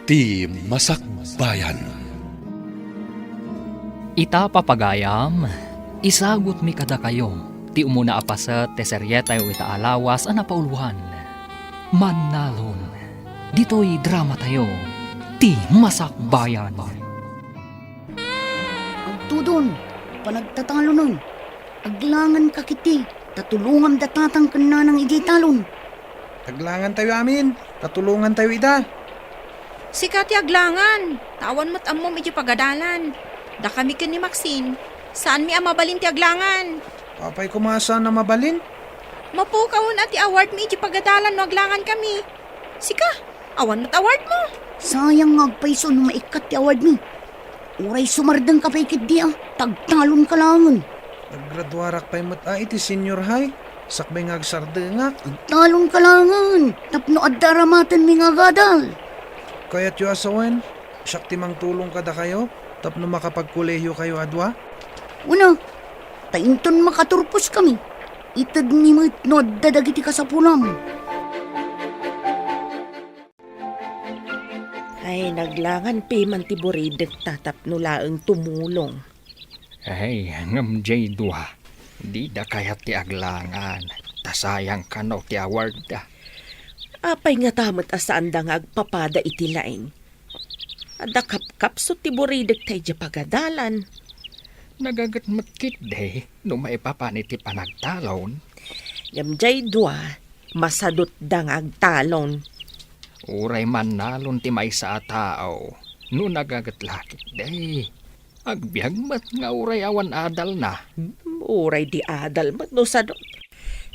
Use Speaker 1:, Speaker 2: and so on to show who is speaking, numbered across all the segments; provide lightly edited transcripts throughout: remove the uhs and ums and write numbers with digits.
Speaker 1: Ti Masakbayan.
Speaker 2: Ita papagayam, isagot mi kada kayo, ti umuna apasat te seryeta ita alawas ana pauluhan. Manalon, dito'y drama tayo, ti Masakbayan.
Speaker 3: Ang tudon, panagtatalo nun. Aglangan ka kiti, tatulungan datatang kana ng ijay talon.
Speaker 4: Taglangan tayo amin, tatulungan tayo ida.
Speaker 5: Sikat aglangan, tawan mo't ammo medyo pagadalan. Da kami ken ni Maxine, saan mi amabalin ti aglangan?
Speaker 4: Apay kumasa na mabalin.
Speaker 5: Mapukawon at ti award mi iti pagadalan no aglangan kami. Sika, awan mo't award mo.
Speaker 3: Sayang ngagpaiso no maikat ti award mi. Uray sumardang ka paikit di tagtalon ka langan.
Speaker 4: Naggraduarak pa'y iti senior high. Sakbay ngagsardengak.
Speaker 3: Talon ka langan, tapno addaramatan mi nga gadal.
Speaker 4: Kaya't yu asawen, siyak timang tulong kada kayo, tapno makapagkuleyo kayo adwa.
Speaker 3: Una, tainton makaturpos kami. Itad ni mo no dadagiti ka sa pulam.
Speaker 6: Ay, naglangan piman ti Buridet tatapno laeng tumulong.
Speaker 2: Ay, ngam jay duha, di da kayat ti aglangan, tasayang kano ti award da.
Speaker 6: Apay nga tamat asaan da nga agpapada iti laeng. Ada kapkapso ti Buridet tayo di pagadalan.
Speaker 2: Nagagat matkit day, no maipapanit ti panagtalon.
Speaker 6: Yamjay dua, masadot da nga agtalon.
Speaker 2: Uray man nalon ti may sa tao, no nagagat lakit day. Agbiag mat nga uray awan adal na.
Speaker 6: Uray di adal mat no sadot.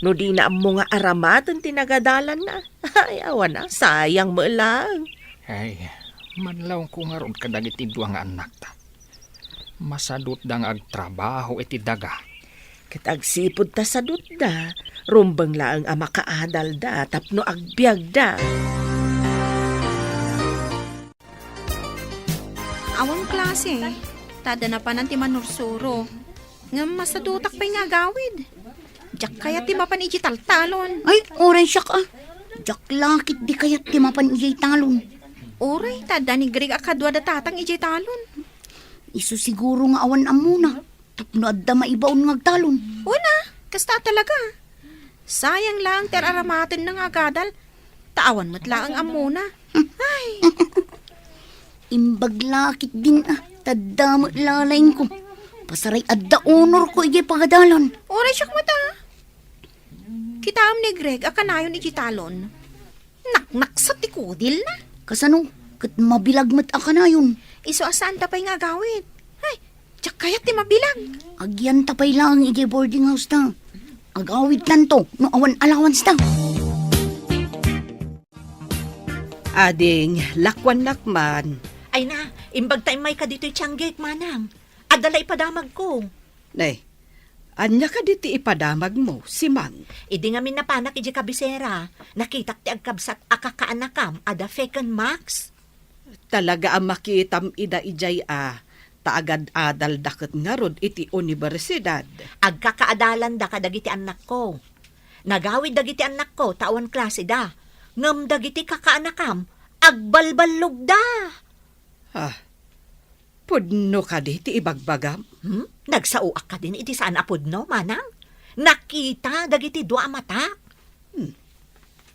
Speaker 6: No di na mo nga aramadan tinagadalan na. Ay, awan na, sayang mo lang.
Speaker 2: Ay, manlaw ko nga ron kadag iti duwa nga anak ta. Masadot dang agtrabaho iti daga.
Speaker 6: Kitagsipod ta sadot da, rumbang laang ama kaadal da, tapno agbiag da.
Speaker 5: Awang klase, tada na pa ti manursuro. Nga masadutak pa'y nga gawid. Diyak kaya ti mapan iti taltalon.
Speaker 3: Ay, oray siya ka. Jak lakit di kayat ti mapan ijay talon.
Speaker 5: Oray, tada ni Greg akadwa datatang iti talon.
Speaker 3: Isu siguro nga awan amuna. Tapno adda maibaon ngagtalon.
Speaker 5: Una, kasta talaga. Sayang lang ter aramatin ng agadal. Taawan mo't lang ang amuna. Ay,
Speaker 3: Imbag lakit din tadamot lalain ko. Pasaray adda honor ko ijay pagadalan.
Speaker 5: oray siyak mata. Kitaam ni Greg akanayon iti talon. Naknak sa tikudil na.
Speaker 3: Kasano, kat mabilag mat akanayon.
Speaker 5: Iso asan tapay nga gawid. Ay, tsak kaya ti mabilang.
Speaker 3: Agyan tapay lang ijay boarding house ta. Agawid lang to, no awan allowance ta.
Speaker 6: Ading, lakwan lakman.
Speaker 7: Ay na, imbag tayo may ka dito'y tiyanggik, manang. Adala ipadamag ko.
Speaker 6: Nay, anya ka diti ipadamag mo, si Mang.
Speaker 7: Idi nga min napanak iji kabisera. Nakitak ti agkabsat akakaanakam, ada feken max.
Speaker 6: Talaga ang makitam ida ijay taagad adal daket nga rod iti universidad.
Speaker 7: Agkakaadalan da kadagiti anak ko. Nagawid dagiti anak ko, tawan klase da. Ngam dagiti kakaanakam, agbalbalog da.
Speaker 6: Pudno ka diti ibagbagam.
Speaker 7: Nagsauak ka din iti saan apudno, manang? Nakita dagiti dua mata.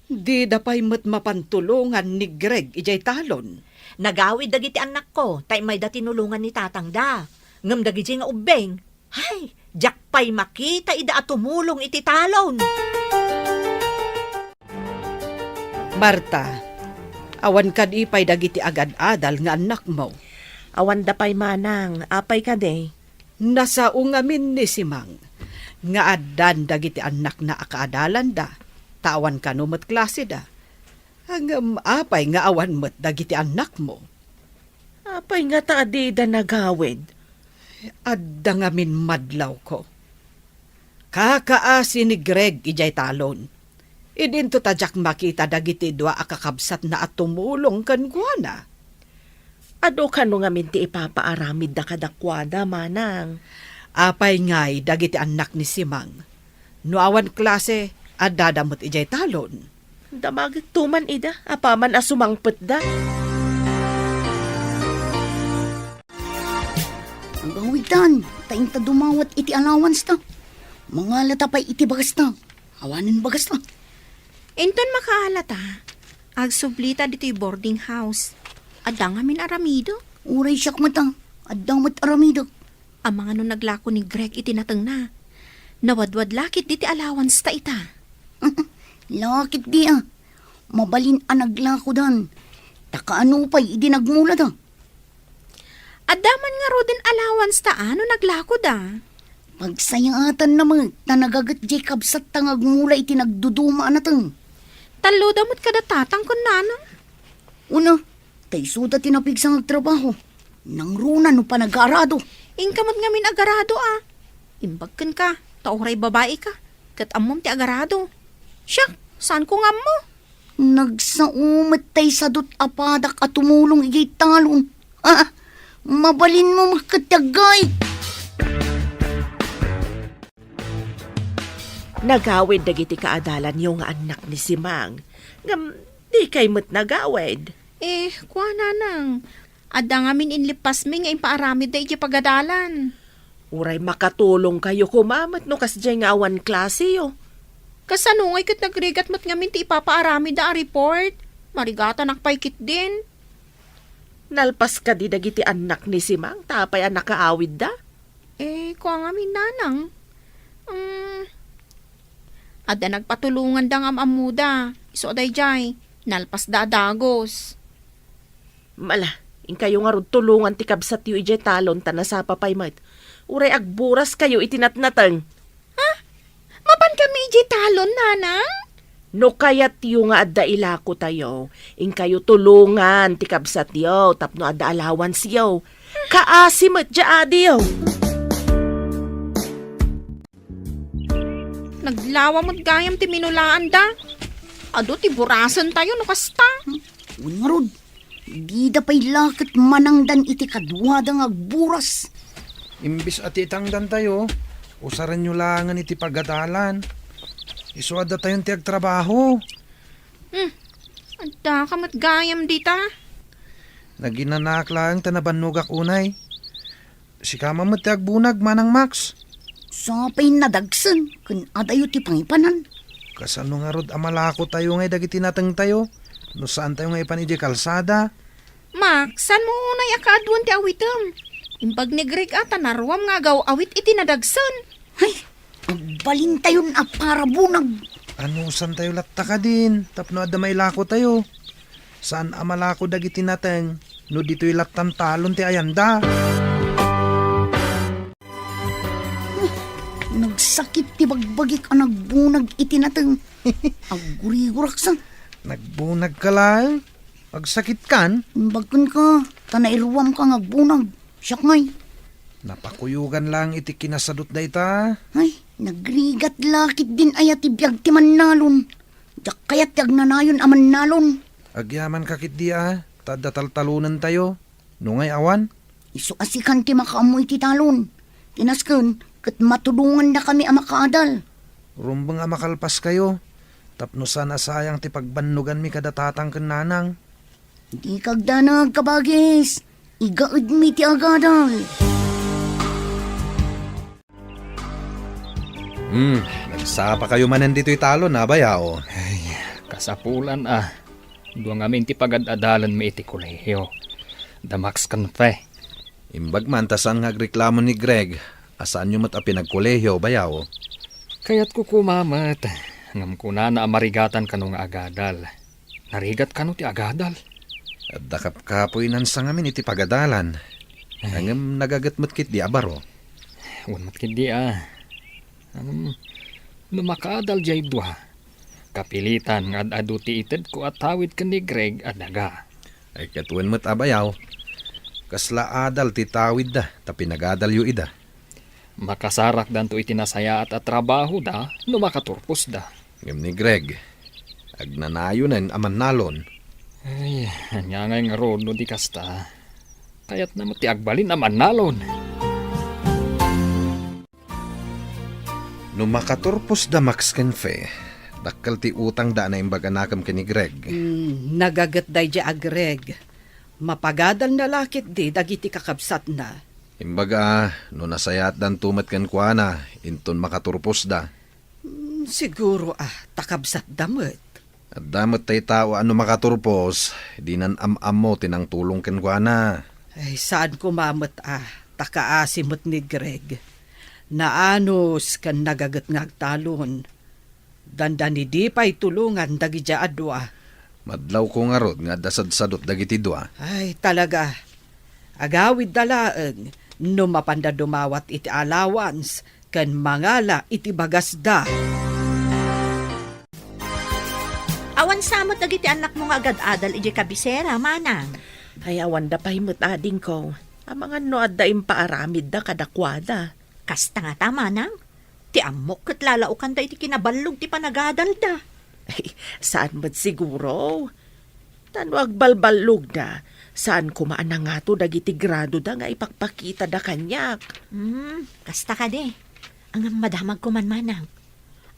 Speaker 6: Di dapay mat mapantulungan ni Greg ijay talon.
Speaker 7: Nagawid dagiti anak ko, tay may da tinulungan ni tatang da. Ngam dagiti nga ubeng. Hay, jak pay makita ida at tumulong iti talon.
Speaker 6: Marta, awan ka di pay dagiti agad-adal nga anak mo.
Speaker 8: Awan da pay manang, apay ka de.
Speaker 6: Nasa ungamin ni si Mang. Nga adan dagiti anak na akaadalan da. Tawan ka numat klase da. Hangam apay nga awan mat dagiti anak mo.
Speaker 8: Apay nga taadi da nagawid.
Speaker 6: Adda nga min madlaw ko. Kakaasi ni Greg ijay talon. Idinto tadyak makita dagiti dua akakabsat na at tumulong kan guana.
Speaker 8: Ado ka no nga minti ipapaaramid da kadakwada, manang.
Speaker 6: Apay ngay dagiti anak ni Simang. No awan klase, adadamot ijay talon.
Speaker 8: Damagit tuman ida, apaman asumangpet da.
Speaker 3: Awitan, taing ta dumawat iti allowance ta. Mga latapay iti bagas ta. Awanin bagas ta.
Speaker 5: Inton makaalata, agsublita dito'y boarding house. Adda nga min aramido.
Speaker 3: Uray siyak mata. At damat aramido.
Speaker 5: Ang mga nung naglako ni Greg itinatang na. Nawadwad lakit diti allowance ta ita.
Speaker 3: Lakit di ah. Mabalin ang naglako dan. Takaano pa'y idi nagmula da.
Speaker 5: Adaman nga ro din allowance ta ano naglako da.
Speaker 3: Pagsayatan naman, tanagagat Jacob sa tangagmula iti nagduduma na tang.
Speaker 5: Talo damot kada tatang kun nanang.
Speaker 3: Una, tay suda tinapig sa nagtrabaho. Nang runa no pa nag-aarado.
Speaker 5: Ingkamot nga min agarado ah. Imbagkan ka, tauray babae ka. Kat amom ti agarado. Siya, saan ko nga mo?
Speaker 3: Nagsaumat tay sadot apadak at tumulong igay talon. Mabalin mo makatagay.
Speaker 8: Nagawid dagiti kaadalan yung anak ni Simang. Ngam, di kay mo't nagawid.
Speaker 5: Kuha na nang. Adda nga min inlipas mi nga impaaramid da iti pagadalan.
Speaker 8: Uray makatulong kayo kumamat no kasjay nga awan klase yo.
Speaker 5: Kasanungay kat nagrigat mat nga min ti ipapaaramid da a report. Marigata nakpaikit din.
Speaker 8: Nalpas ka di dagiti anak ni Simang, tapay anak kaawid da.
Speaker 5: Kuha nga min nanang. Adda nagpatulungan da nga amamuda. Iso day jay. Nalpas da dagos.
Speaker 8: Mala, in kayo nga rod tulungan ti kabsat yu ijay talon tanasapa pay mat. Uray agburas kayo itinatnatang.
Speaker 5: Mapan kami iji talon, nanang?
Speaker 8: No kayat yu nga adda ilako tayo, in kayo tulungan ti kabsat yu, tapno adda allowance yu. Kaasi mat dya adi yu.
Speaker 5: Naglawa mo't gayam ti minulaan da. Ado ti burasan tayo no kasta.
Speaker 3: Ungarod, di da pa'y lakit manangdan iti kadwada nga agburas.
Speaker 4: Imbis at itangdan tayo, usaran nyo langan iti pagadalan. Isuada tayong tiag trabaho.
Speaker 5: Adda kamat gayam dita.
Speaker 4: Naginanak lang tanabanugak unay. Si kama mo tiag bunag manang Max.
Speaker 3: Sapay nadagsan, kun adayo ti pangipanan.
Speaker 4: Kasano nga rod amalako tayo ngay dagiti natang tayo. No saan tayo ngay panidi kalsada.
Speaker 5: Max, san mo unay akadwan ti awitem? Impag ni Greg ata naruam nga gaw awit iti nadagsan.
Speaker 3: Ay, agbalin tayon a para bunag.
Speaker 4: Ano saan tayo latta ka din? Tapno adda may lako tayo. Saan amalako dagiti natang? No dito'y lattan talon ti ayanda.
Speaker 3: Nagsakit ti bagbagik ang nagbunag itinatang. Agurigurak sang.
Speaker 4: Nagbunag ka lang? Agsakit kan?
Speaker 3: Bagkan ka, tanairuam ka ngagbunag. Siyak ngay.
Speaker 4: Napakuyugan lang iti kinasadot da ita.
Speaker 3: Ay, nagrigat lakit din ayat ti biyag ti mannalon. Yak kayat yag nanayon aman nalon.
Speaker 4: Agyaman kakit di tadataltalunan tayo. Nungay awan?
Speaker 3: Iso asikan ti makaamoy ti talon. Tinasken, kat matulungan na kami ang makaadal.
Speaker 4: Rumbang makalpas kayo. Tapno sana sayang ti pagbannugan mi kadatatang kananang.
Speaker 3: Di kagdanag kabagis. Igaad mi ti agadal.
Speaker 4: Nagsapa kayo manan dito'y talon na bayao.
Speaker 2: Kasapulan Duang amin ti pagad-adalan mi iti kolehiyo. Damax kanfe.
Speaker 4: Imbag man tasan nga reklamo ni Greg. Asaan nyo mat a pinagkolehiyo bayao?
Speaker 2: Kaya't kukumamat. Ngam kuna na amarigatan kanu nga agadal. Narigat kanu ti agadal.
Speaker 4: At dakap-kapoy nan sa ngamin iti pagadalan. Hangam nagagatmat kit di abaro.
Speaker 2: Unmat kindi lumakadal jay duha. Kapilitan nga adu ti ited ko at tawid ka ni Greg at naga.
Speaker 4: Ay katuan mat abayaw. Kasla adal ti tawid da, tapi nagadal yu ida.
Speaker 2: Makasarak dan to itinasaya at trabaho da, no makaturpos da.
Speaker 4: Ngam ni Greg, agnanayo na aman nalon.
Speaker 2: Ay, anya ngay nga ron no di kasta. Kaya't naman ti agbalin aman nalon.
Speaker 4: No makaturpos da Max Kenfe, dakkal ti utang da na imbaga nakam ka ni Greg.
Speaker 6: Nagagat day di agreg. Mapagadal na lakit di dagiti kakabsat na.
Speaker 9: Imbaga, no nasayat dan tumat kan kuana, inton makaturpos da.
Speaker 6: Siguro takabsat damot.
Speaker 9: At damat tay tao ano makaturpos, di nan am mo tinang tulong kan kuana.
Speaker 6: Ay, saan kumamot takaasimot ni Greg. Naanos kan nagagat ngagtalon. Dandani di pa'y tulungan dagi dya adwa.
Speaker 9: Madlaw ko nga rod nga dasad-sadot dagiti dua.
Speaker 6: Ay, talaga. Agawid dalaeng, no mapanda dumawat iti allowance, kan mangala iti bagasda.
Speaker 7: Awan samot dagiti anak mo nga agad-adal iti kabisera, manang.
Speaker 8: Ay awan da pahimot ading ko. Ang mga noad da impaaramid da kadakwada.
Speaker 7: Kasta nga ta, manang. Ti amok kat lalaukan da iti kinabalog ti panagadal da.
Speaker 8: Ay, saan mo't siguro? Tano agbalbalog da. Saan kumaan na nga to dagiti grado da nga ipakpakita da kanyak.
Speaker 7: Kasta ka de. Ang madamag ko man, manang.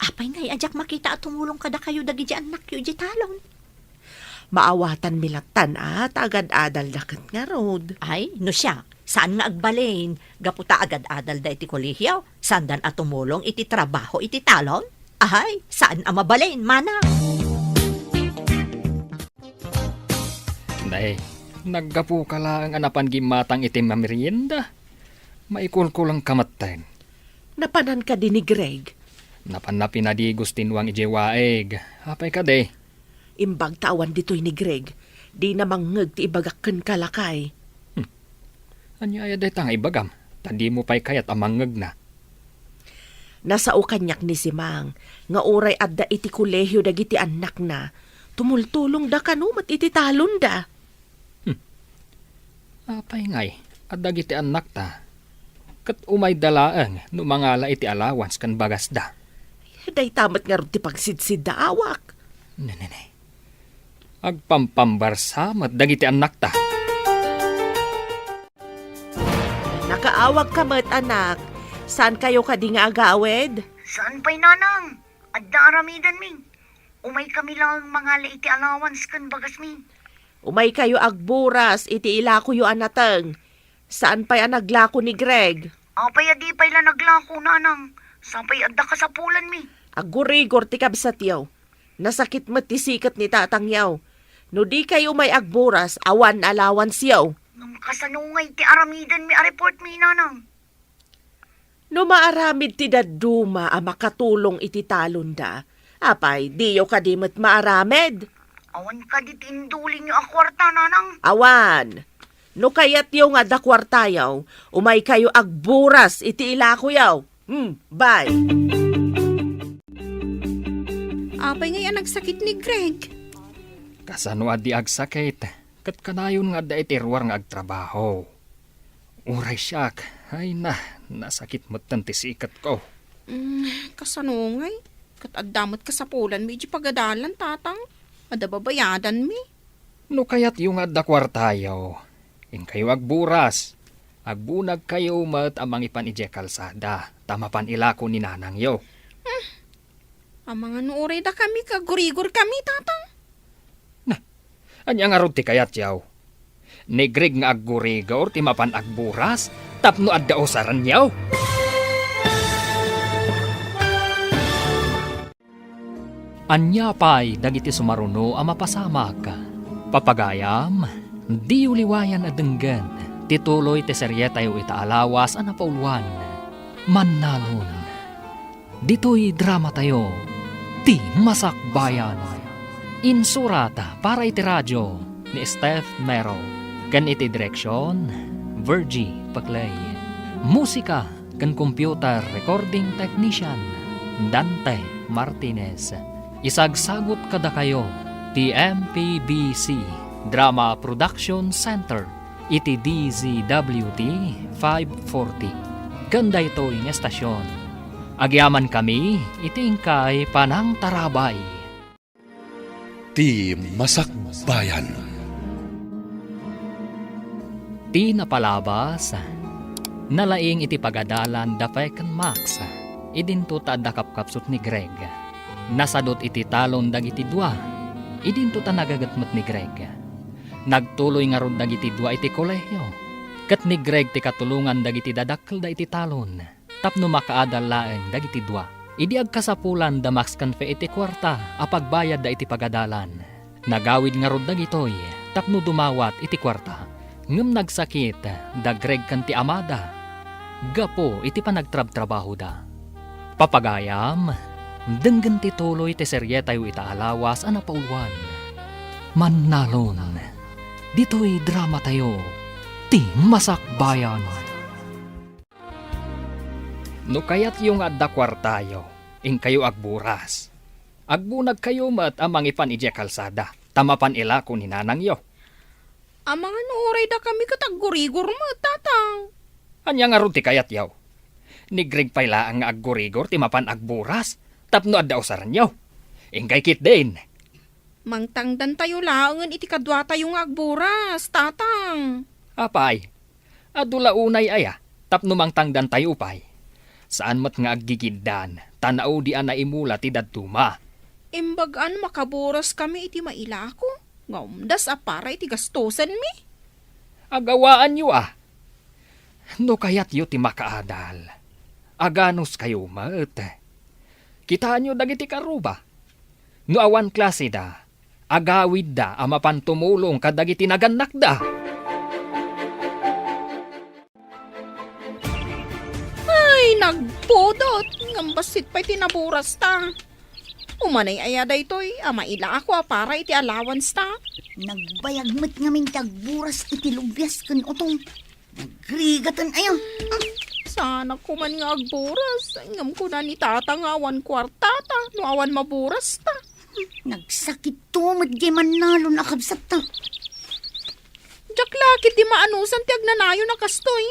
Speaker 7: Apay ngay ajak makita at tumulong kada kayo dagi di anak yu di talon.
Speaker 8: Maawatan milatan at agad-adal dakat nga road.
Speaker 7: Ay, no siya. Saan nga agbalin? Gaputa agad-adal da iti kolehiyaw. Sandan at tumulong iti trabaho iti talon? Ay, saan ang mabalin, manang?
Speaker 2: Nay, naggapu ka lang anapan gimatang itim na merienda. Maikulkulang kamateng.
Speaker 8: Napanan ka din ni Greg.
Speaker 2: Napan na pinadigos tinwang ijewaeg. Hapay ka de.
Speaker 8: Imbag tawan dito'y ni Greg. Di namang ngag ti ibagakken kalakay.
Speaker 2: Anya ay day tanga ibagam. Tandi mo pa'y kayat amangag na.
Speaker 8: Nasao kanyak ni Simang. Nga oray adda iti kolehyo dagiti anak na. Tumultulong da kanumat iti talon da.
Speaker 2: Apay ngay. Adda giti anak ta. Kat umay dalaang no mangala iti allowance kan bagas da.
Speaker 8: Day tamat nga rin ti pagsidsid da awak.
Speaker 2: Nanay. Agpampambarsamat dagiti anak ta.
Speaker 8: Nakaawag ka mat anak. Saan kayo ka di nga agawed?
Speaker 3: Saan pa'y nanang? Adda aramidan mi. Umay kami lang mga iti allowance kan bagas mi.
Speaker 8: Umay kayo agburas iti ilako yu anateng. Saan pa'y anaglako ni Greg?
Speaker 3: Apay adi pa'y la naglako nanang. Sapay adda ka sa pulan mi.
Speaker 8: Agurigor ti kabsat yaw. Nasakit mat ti sikat ni tatang yaw. No di kayo may agburas, awan allowance yaw.
Speaker 3: Nang kasanungay ti aramidan mi a report mi nanang.
Speaker 8: No maaramid ti daduma a makatulong iti talon da. Apay, diyo ka di mat maaramid.
Speaker 3: Awan ka di tinduling yu akwarta nanang.
Speaker 8: Awan. No kayat yaw nga da kwartayaw, umay kayo agburas iti ilako yaw. Bye.
Speaker 5: Apay ngayon nagsakit ni Greg.
Speaker 2: Kasano adi agsakit. Kat kanayon nga da itirwar nga agtrabaho. Uray siyak. Ay na, nasakit mo tanti sikat ko.
Speaker 5: Kasanungay. Kat addamot ka sa pulan mi, iti pagadalan, tatang. Adababayadan mi.
Speaker 2: No kayat yung adda kwartayaw. In kayo agburas. Agbunag kayo mat amang ipan ije kalsada. Tamapan ilako ni nanang yo.
Speaker 5: Ang mga nuoray da kami, kagurigor kami, tatang.
Speaker 2: Anya nga rod ti kayat yaw. Ni Greg nga aggurigor ti mapan agburas. Tapno adda osaran yaw. Anya pa'y dagiti sumaruno a mapasamag. Papagayam, di uliwayan adenggan. Tituloy ti seryeta yu itaalawas a napauluan. Mannalon. Dito'y drama tayo. Ti Masakbayan. Insurata para iti radyo ni Steph Mero. Kan iti direksyon, Virgie Paclay. Musika kan computer recording technician, Dante Martinez. Isagsagot kada kayo, ti MPBC Drama Production Center, iti DZWT 540. Ganda ito yung estasyon. Agyaman kami, itingkay panang tarabay.
Speaker 1: Ti Masakbayan.
Speaker 2: Ti napalabas, nalaing iti pagadalan da Peccan Max, idinto ta dakapkapsot ni Greg. Nasadot iti talon dagiti dua, idinto ta nagagatmat ni Greg. Nagtuloy nga ron dagiti dua iti kolehyo. Kat ni Greg ti katulungan dagiti dadakkel da iti talon. Tapno makaadalaan dagiti dua. Idi agkasapulan da max kanfe iti kwarta apagbayad da iti pagadalan. Nagawid nga rod dagitoy tapno dumawat iti kwarta. Ngem nagsakit da Greg kan ti amada. Gapo iti panagtrab-trabaho da. Papagayam, denggen ti tuloy ti serye tayo itaalawas ana pauluan. Mannalon, dito'y drama tayo, ti masakbayan. No kayat yung adda kwartayo, ing kayo agburas. Agbunag kayo mat amang ipan ije kalsada, tamapan ila ko ni nanang yo.
Speaker 5: Amang anuray da kami kataggurigor mo, tatang.
Speaker 2: Anya nga ron ti kayat yaw. Ni Greg payla ang aggurigor ti mapan agburas, tapno adda usaran yaw. Ingkay kit din.
Speaker 5: Mangtangdan tayo laangan iti kadwa tayo nga agburas, tatang.
Speaker 2: Apay, adula unay aya, tapno mangtangdan tayo upay. Saan mat nga aggigiddan, tanaw di ana imula ti dadtuma.
Speaker 5: Imbagaan makaburas kami iti mailako. Ngaumdas apara iti gastosan mi.
Speaker 2: Agawaan yu ah. No kayat yu ti makaadal. Aganos kayo maet. Kitaan yu dagiti karuba. No awan klase da, agawid da amapan tumulong kadagiti naganak da.
Speaker 5: Ay, nagpudot. Ngambasit pa'y tinaburas ta. Umanay ayada ito'y amaila ako para iti allowance ta.
Speaker 3: Nagbayagmat ngamin tagburas iti lubyas kan utong. Nagrigatan ayo.
Speaker 5: Sana ko man nga agburas. Ngam ko na ni tata nga awan kwarta ta. No awan maburas ta.
Speaker 3: Nagsakit to, madya Mannalo na kabsat ta.
Speaker 5: Diyak lakit di maanusan ti agnanayo na kastoy.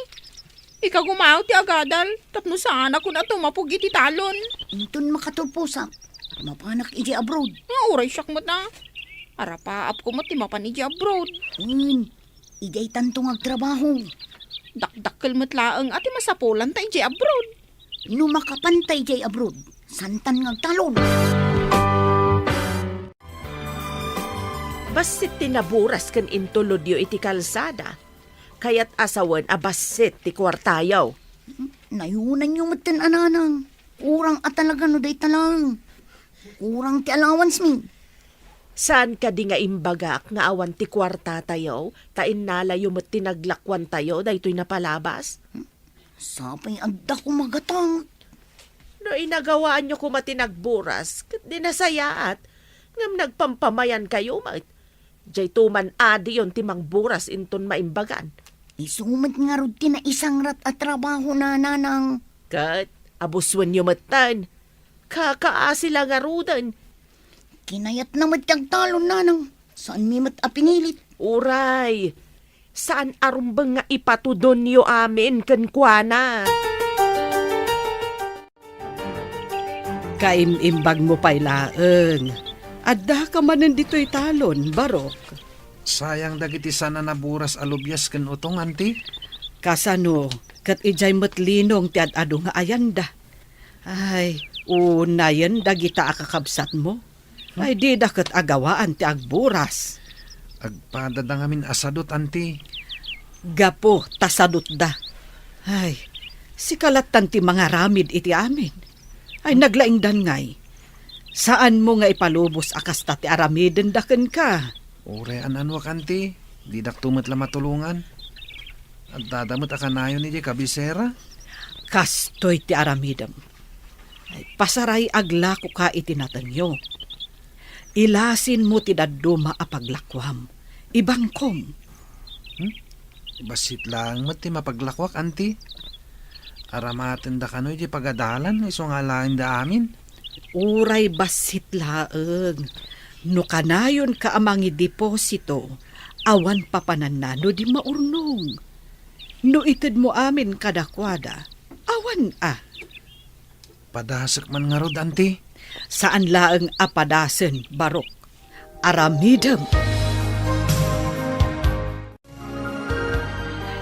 Speaker 5: Ika gumaw ti agadal. Tapno sana ko na tumapog iti talon.
Speaker 3: Intun makatupusa. Mapanak iji abroad.
Speaker 5: Nga uray siyak mo na. Arapaap ko mo ti mapan iji abroad.
Speaker 3: Ijay tantong agtrabaho.
Speaker 5: Dakdakkel mo't laang ati masapulan ta iji abroad.
Speaker 3: No makapantay ijay abroad. Santan ngagtalon.
Speaker 8: Basit tinaburas kan intulodyo iti kalsada. Kayat asawan abasit ti kwartayaw.
Speaker 3: Nayunan yung matan ananang. Urang at talaga no day talang. Urang ti allowance mi.
Speaker 8: Saan ka di nga imbagak nga awan ti kwarta tayo, tain nalayo mo't tinaglakwan tayo, daytoy napalabas?
Speaker 3: Sapay agda ko magatang.
Speaker 8: No inagawaan nyo kumatinagburas, kat di nasayaat, ngam nagpampamayan kayo, mat. Diyay tuman adi yon timang buras inton maimbagan.
Speaker 3: Isumat nga rod ti na isang rat at trabaho na nanang.
Speaker 8: Kat, abuswan nyo matan. Kakaasi lang nga rudan.
Speaker 3: Kinayat na matagtalon nanang. Saan mi mat apinilit?
Speaker 8: Uray, saan arumbang nga ipatudon nyo amin kankwana?
Speaker 6: Kaimimbag mo pa'y laeng. Adda ka manan dito'y talon, Barok.
Speaker 4: Sayang dagiti sana naburas alubyas ken utong anti.
Speaker 6: Kasano, kat ijay matlinong ti ad-ado nga ayanda. Ay, unayan dagita akakabsat mo. Ay, di dakat agawaan ti agburas.
Speaker 4: Agpadada ngamin asadot anti.
Speaker 6: Gapo, tasadot da. Ay, sikalatan ti mga ramid iti amin. Ay, naglaing dangay. Saan mo nga ipalubos akas ti aramiden daken ka?
Speaker 4: Ure ananwak anti. Di daktumat la matulungan. At dadamot akanayon ni di kabisera.
Speaker 6: Kastoy ti aramidem. Ay, pasaray agla ko ka itinatanyo. Ilasin mo ti daduma apaglakwam. Ibangkom.
Speaker 4: Basit lang mat ti mapaglakwak anti. Aramaten da kanoy di pagadalan. Iso nga lang da amin.
Speaker 6: Uray basit laeng. No kanayon ka amangi deposito, awan papananano di maurnong. No ited mo amin kadakwada, awan
Speaker 4: Padasak man nga rod anti.
Speaker 6: Saan laeng apadasen, Barok? Aramidem.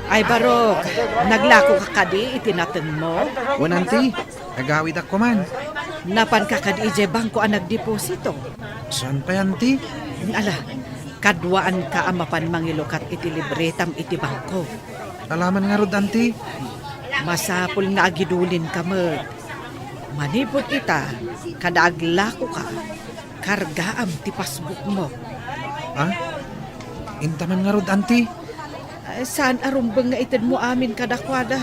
Speaker 6: Ay, Barok, naglako ka kadi itinatan mo?
Speaker 4: Wan anti. Agawid ako man.
Speaker 6: Napan ka kadi ije bangko ang nagdeposito?
Speaker 4: Saan pa anti?
Speaker 6: Ala, kadwaan ka amapan mangilukat iti libretam iti bangko.
Speaker 4: Alaman nga rod, auntie.
Speaker 6: Masapol nga agidulin ka mo. Manipod ita, kada aglako ka, kargaam ti pasbuk mo.
Speaker 4: Ha? Intaman nga rod, auntie.
Speaker 6: Saan arumbang nga itad mo amin kadakwada?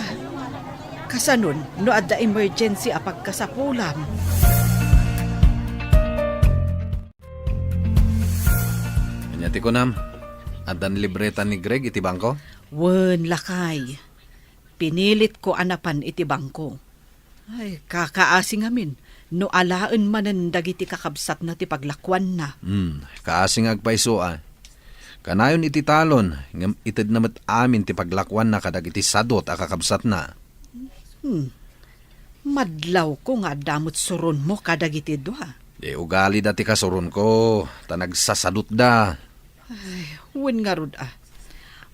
Speaker 6: Kasanon, no adda emergency apag kasapulam.
Speaker 9: Anyati ko nam, adan libreta ni Greg iti bangko?
Speaker 6: Wen lakay. Pinilit ko anapan iti bangko. Ay, kakaasing amin. No alaan manan dagiti kakabsat na ti paglakwan na.
Speaker 9: Kaasing agpaiso Kanayon iti talon, ngam ited namat amin ti paglakwan na kadag iti sadot akakabsat na.
Speaker 6: Madlaw ko nga damot suron mo kadag iti dua.
Speaker 9: Di ugali dati kasuron ko, tanagsasadot da.
Speaker 6: Wen nga rod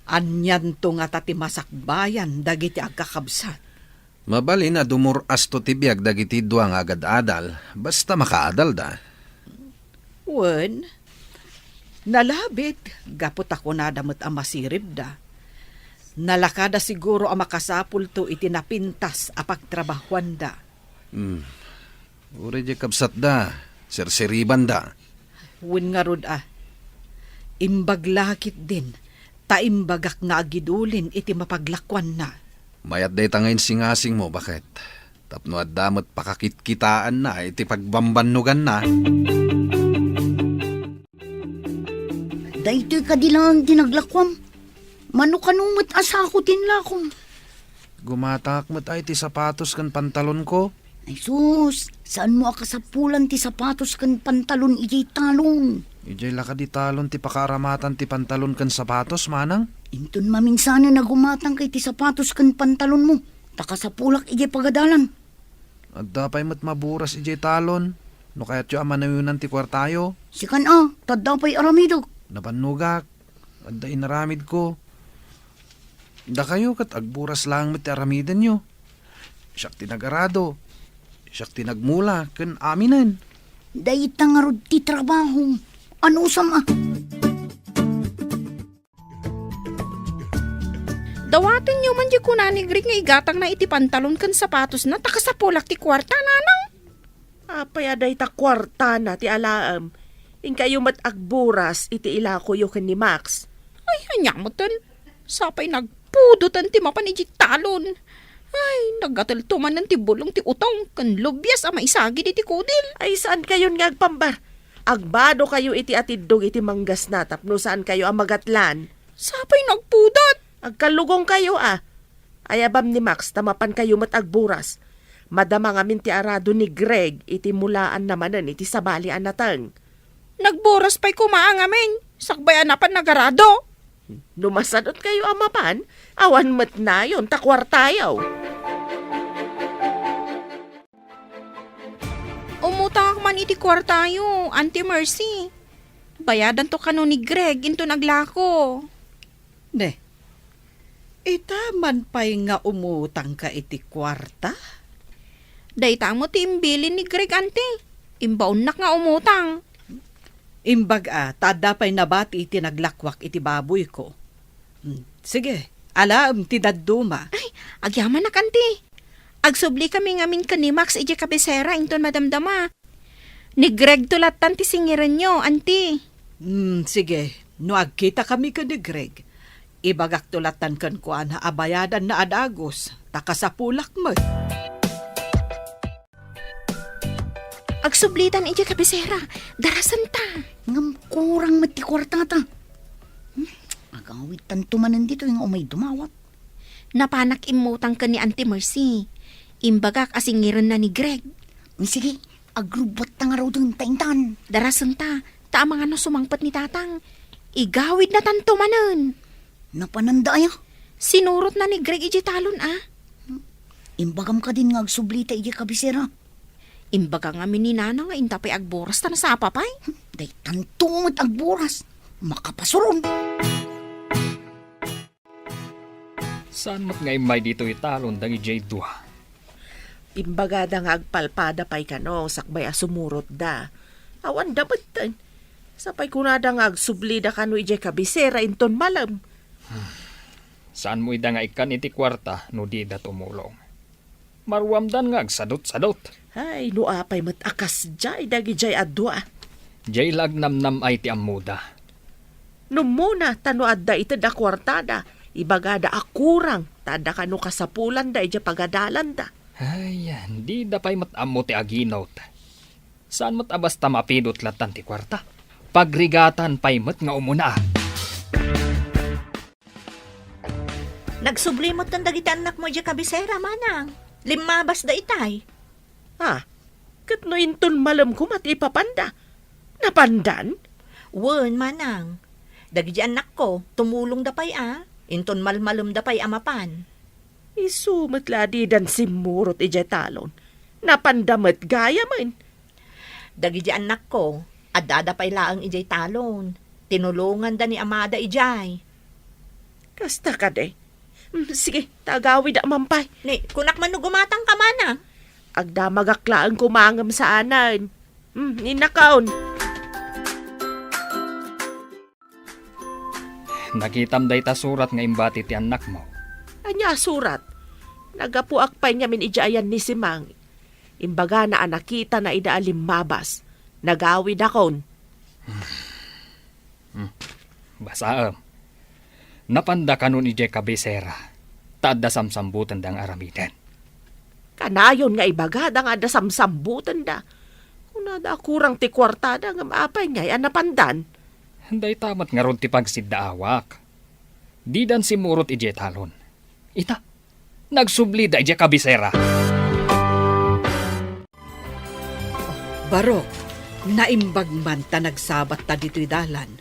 Speaker 6: Anyan to nga tati masakbayan dagiti agkakabsat.
Speaker 9: Mabali na dumuras to tibiyag dagiti duang agad adal, basta makaadal da.
Speaker 6: Wen, nalabit, gapot ako na damot ang masirib da. Nalakada siguro ang makasapul to itinapintas apagtrabahuan da.
Speaker 9: Uri di kabsat da, sirsiriban da.
Speaker 6: Wen nga rod imbaglakit din, taimbagak nga agidulin iti mapaglakwan na.
Speaker 9: Mayat day tangayin singasing mo, bakit? Tapno at damot pakakitkitaan na, iti pagbambanugan na.
Speaker 3: Daytoy kadilang dinaglakwam. Mano kanumot asakutin lakom.
Speaker 4: Gumatak mo't ay ti sapatos kan pantalon ko.
Speaker 3: Ay sus, saan mo akasapulan ti sapatos kan pantalon iti talon?
Speaker 4: Ijay laka di talon ti pakaramatan ti pantalon kan sapatos, manang.
Speaker 3: Intun maminsana na gumatang kay ti sapatos kan pantalon mo. Takasapulak ijay pagadalan.
Speaker 4: At dapay mo't maburas ijay talon. No kaya't yu amanayunan ti kwartayo.
Speaker 3: Sikan tadapay aramidog.
Speaker 4: Napanugak. At da inaramid ko. Da kayo kat agburas lang mit aramidan nyo. Siyak tinagarado. Siyak tinagmula kan aminan.
Speaker 3: Dayta nga rod ti trabaho. Ano sama?
Speaker 5: Dawatin niyo man di kunani Greg nga igatang na iti pantalon kan sapatos na takasapulak ti kwarta nanang.
Speaker 8: Apay aday ta kwarta na ti alaam. Inkayo mat agburas iti ilako yo ken ni Max.
Speaker 5: Ay, hanyamutan. Sapay nagpudutan ti mapan iti talon. Ay, nagataltuman ng ti bulong ti utong kan lubyas ama isagi iti kudil.
Speaker 8: Ay saan kayo nga agpambar? Agbado kayo iti atidog iti manggas na tapno saan kayo ang magatlan.
Speaker 5: Sapay nagpudat.
Speaker 8: Agkalugong kayo Ayabam ni Max tamapan kayo mat agburas. Madama nga min ti arado ni Greg iti mulaan namanan iti sabalian natang.
Speaker 5: Nagboras pa'y kumaang amin. Sakbayan na pan nagarado.
Speaker 8: Lumasadot kayo amapan, awan mat na yun, takwartayaw.
Speaker 5: Umutang man iti kwartayo, Auntie Mercy. Bayadan to kano ni Greg into naglako.
Speaker 6: Ne, ita man pa'y nga umutang ka iti kwarta?
Speaker 5: Dayta mo ti imbilin ni Greg, Auntie. Imbaon nak nga umutang.
Speaker 6: Imbag tada pa'y nabati iti naglakwak iti baboy ko. Sige, alam ti dadduma.
Speaker 5: Ay, agyaman na kanti. Agsubli kami ngamin ka ni Max iji kabesera inton madamdama. Ni Greg tulatan ti singiran nyo, Auntie.
Speaker 6: Sige, no agkita kami ka ni Greg. Ibagak tulatan kan kuan ha abayadan na adagos. Takasapulak mo.
Speaker 5: Agsublitan iji kabesera. Darasan ta.
Speaker 3: Ngam kurang mati kwartata. Agawit tantumanan dito yung umay dumawat.
Speaker 5: Napanak imutang ka ni Auntie Mercy. Imbagak asingiran na ni Greg.
Speaker 3: Sige, agrubot ta nga raw dun taintan.
Speaker 5: Darasan ta. Ta mga no sumangpat ni tatang. Igawid na tantumanan.
Speaker 3: Napananda aya.
Speaker 5: Sinurot na ni Greg iji talon
Speaker 3: Imbagam ka din nga agsublita iji kabisera.
Speaker 5: Imbaga nga mininana nga intapay agboras ta na sa apapay.
Speaker 3: Day tantumot agburas. Makapasuron.
Speaker 2: Saan mat nga imay dito italon dangi J2?
Speaker 8: Imbagada nga agpalpada pa'y kano, sakbay asumurot da. Awan dapat tan. Sapay kunada nga agsublida kano ije kabisera inton malam.
Speaker 2: Saan mo ida nga ikan iti kwarta no di da tumulong? Marwamdan nga agsadot-sadot.
Speaker 8: Ay, nuapay matakas jay, dagi jay adwa.
Speaker 2: Jay lagnamnam ay ti amuda.
Speaker 8: No muna, tano adda ito da kwartada. Ibagada akurang, tada ka no kasapulan da, ija pagadalan da.
Speaker 2: Ay, hindi da pa'y matamo ti aginot. Saan mo't abasta mapidot latan ti kwarta? Pagrigatan pa'y mat nga umuna.
Speaker 7: Nagsublimot ng dagiti anak mo dya kabisera, manang. Limabas da itay.
Speaker 8: Ha? Kat no inton malam ko mati ipapanda. Napandan?
Speaker 7: Wen, manang. Dagiti anak ko, tumulong da pa'y Inton malmalum da pa'y amapan.
Speaker 8: Isumat dan simurot ija talon. Napandamat gaya man.
Speaker 7: Dagiti anak ko, adada pa'y laang ijay talon. Tinulungan da ni amada ijay.
Speaker 8: Kasta ka de. Sige, tagawi da mampay.
Speaker 7: Ni, kunak man no gumatang ka, manang.
Speaker 8: Agda magaklaan kumangam sa anan. Ninakaon.
Speaker 2: Nakitam day ta surat nga imbati ti anak mo.
Speaker 8: Anya surat. Nagapuak pa niya min ijayan ni Simang. Imbaga na anakita na idaalim mabas. Nagawi da kon.
Speaker 2: Basaam. Napanda kanon ije kabisera. Tada samsambutan dang aramiden.
Speaker 8: Kanayon nga ibagada nga da samsambutan da. Kung nada kurang ti kwartada nga maapay niya anapandan.
Speaker 2: Day tamat nga ron ti pagsiddaawak. Di dan simurot ije talon. Ita, nagsubli da ije kabisera.
Speaker 6: Barok, naimbag man ta nagsabat ta dito'y dalan.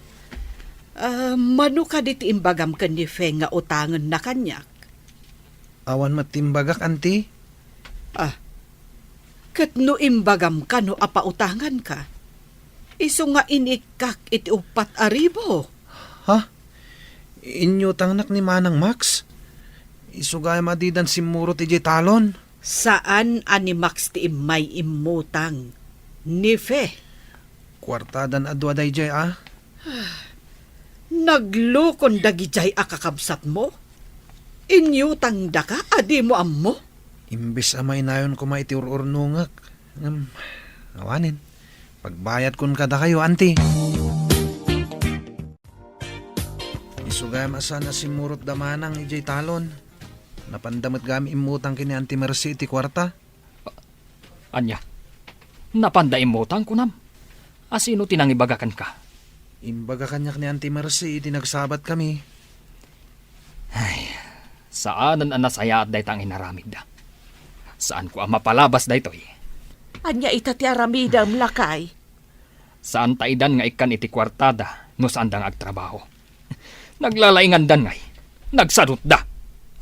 Speaker 6: Mano ka diti imbagam kan ni Fe nga utangan na kanyak?
Speaker 4: Awan matimbagak, anti.
Speaker 6: Kat no imbagam ka no apautangan ka. Iso nga inikak iti 4,000.
Speaker 4: Ha? Inyo tangnak ni Manang Max? Isugay madidan simurot iti talon?
Speaker 6: Saan ani Max ti imay imutang? Ni Fe.
Speaker 4: Kwartadan adwa day jay
Speaker 6: Naglukon dagijay akakabsat mo? Inyutang da ka, adi mo ammo?
Speaker 4: Imbes amay nayon ko maitiururnungak. Awanin. Pagbayad kun kada kayo, anti. Isugay masana si Murot Damanang ijay talon. Napandamat gami imutang kini Auntie Mercy ti kwarta.
Speaker 2: Anya, napanda imutang kunam. Asino tinangibagakan ka?
Speaker 4: Imbaga kanyak ni Auntie Mercy, tinagsabat kami.
Speaker 2: Ay, saanan ang nasaya at daytang inaramid da? Saan ko ang mapalabas daytoy?
Speaker 8: Anya ita ti aramidam lakay.
Speaker 2: Saan taidan nga ikan iti kwartada no saan dang agtrabaho? Naglalaingan dan ngay. Nagsadot da.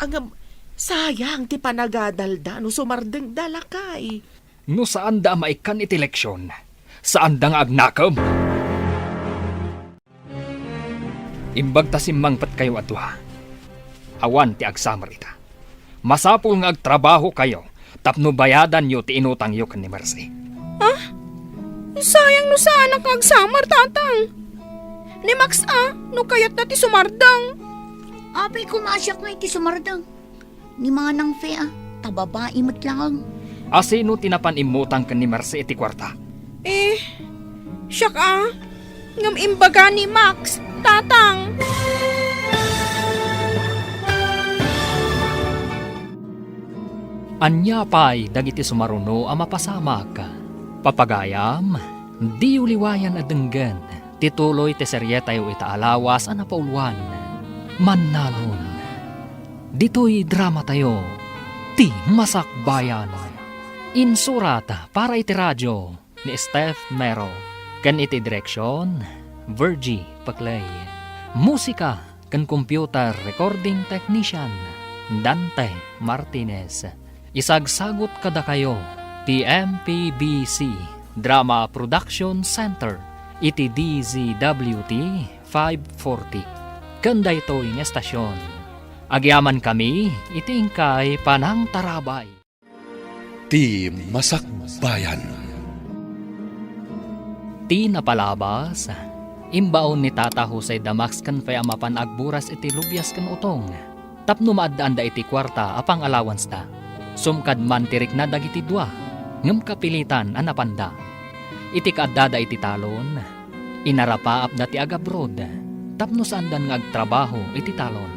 Speaker 8: Ang sayang ti panagadalda no sumardeng dalakay.
Speaker 2: No saan da maikan iti leksyon? Saan dang agnakam? Imbag ta simmangpat kayo atwa. Awan ti agsamar ita. Masapul nga agtrabaho kayo tapno bayadan nyo ti inutang yo kan ni Mercy.
Speaker 5: Sayang no sana kag samar, tatang. Ni Max, no kayat na ti sumardang.
Speaker 3: Apay kumasyak nga iti sumardang. Ni Manang Fe, tababae mo't lang.
Speaker 2: Asino tinapan imutang kan ni Mercy iti kwarta?
Speaker 5: Siyak ngam imbaga ni Max, tatang.
Speaker 2: Anya pa'y dagiti sumaruno ang mapasamak. Papagayam, di uliwayan adenggan. Tituloy ti seryetayo itaalawas ang napauluan. Mannalon. Dito'y drama tayo. Ti Masakbayan. Insurata para iti radyo ni Steph Mero. Kan iti direksyon, Virgie Paclay. Musika kan computer recording technician, Dante Martinez. Isagsagot kada kayo, ti MPBC Drama Production Center, iti DZWT 540. Kanda ito yung estasyon. Agyaman kami, iti ingkay Panang Tarabay.
Speaker 1: Ti Masakbayan.
Speaker 2: Ti napalabas, imbaon ni Tata Jose Damax kan fay amapan agburas iti lubyas kan utong. Tapno maaddaan da iti kwarta apang allowance da. Sumkad man tirik na dagiti dua, ngem kapilitan anapanda. Iti kaadda da iti talon, inarapaap da ti agabrod, tapno sandan nga agtrabaho iti talon.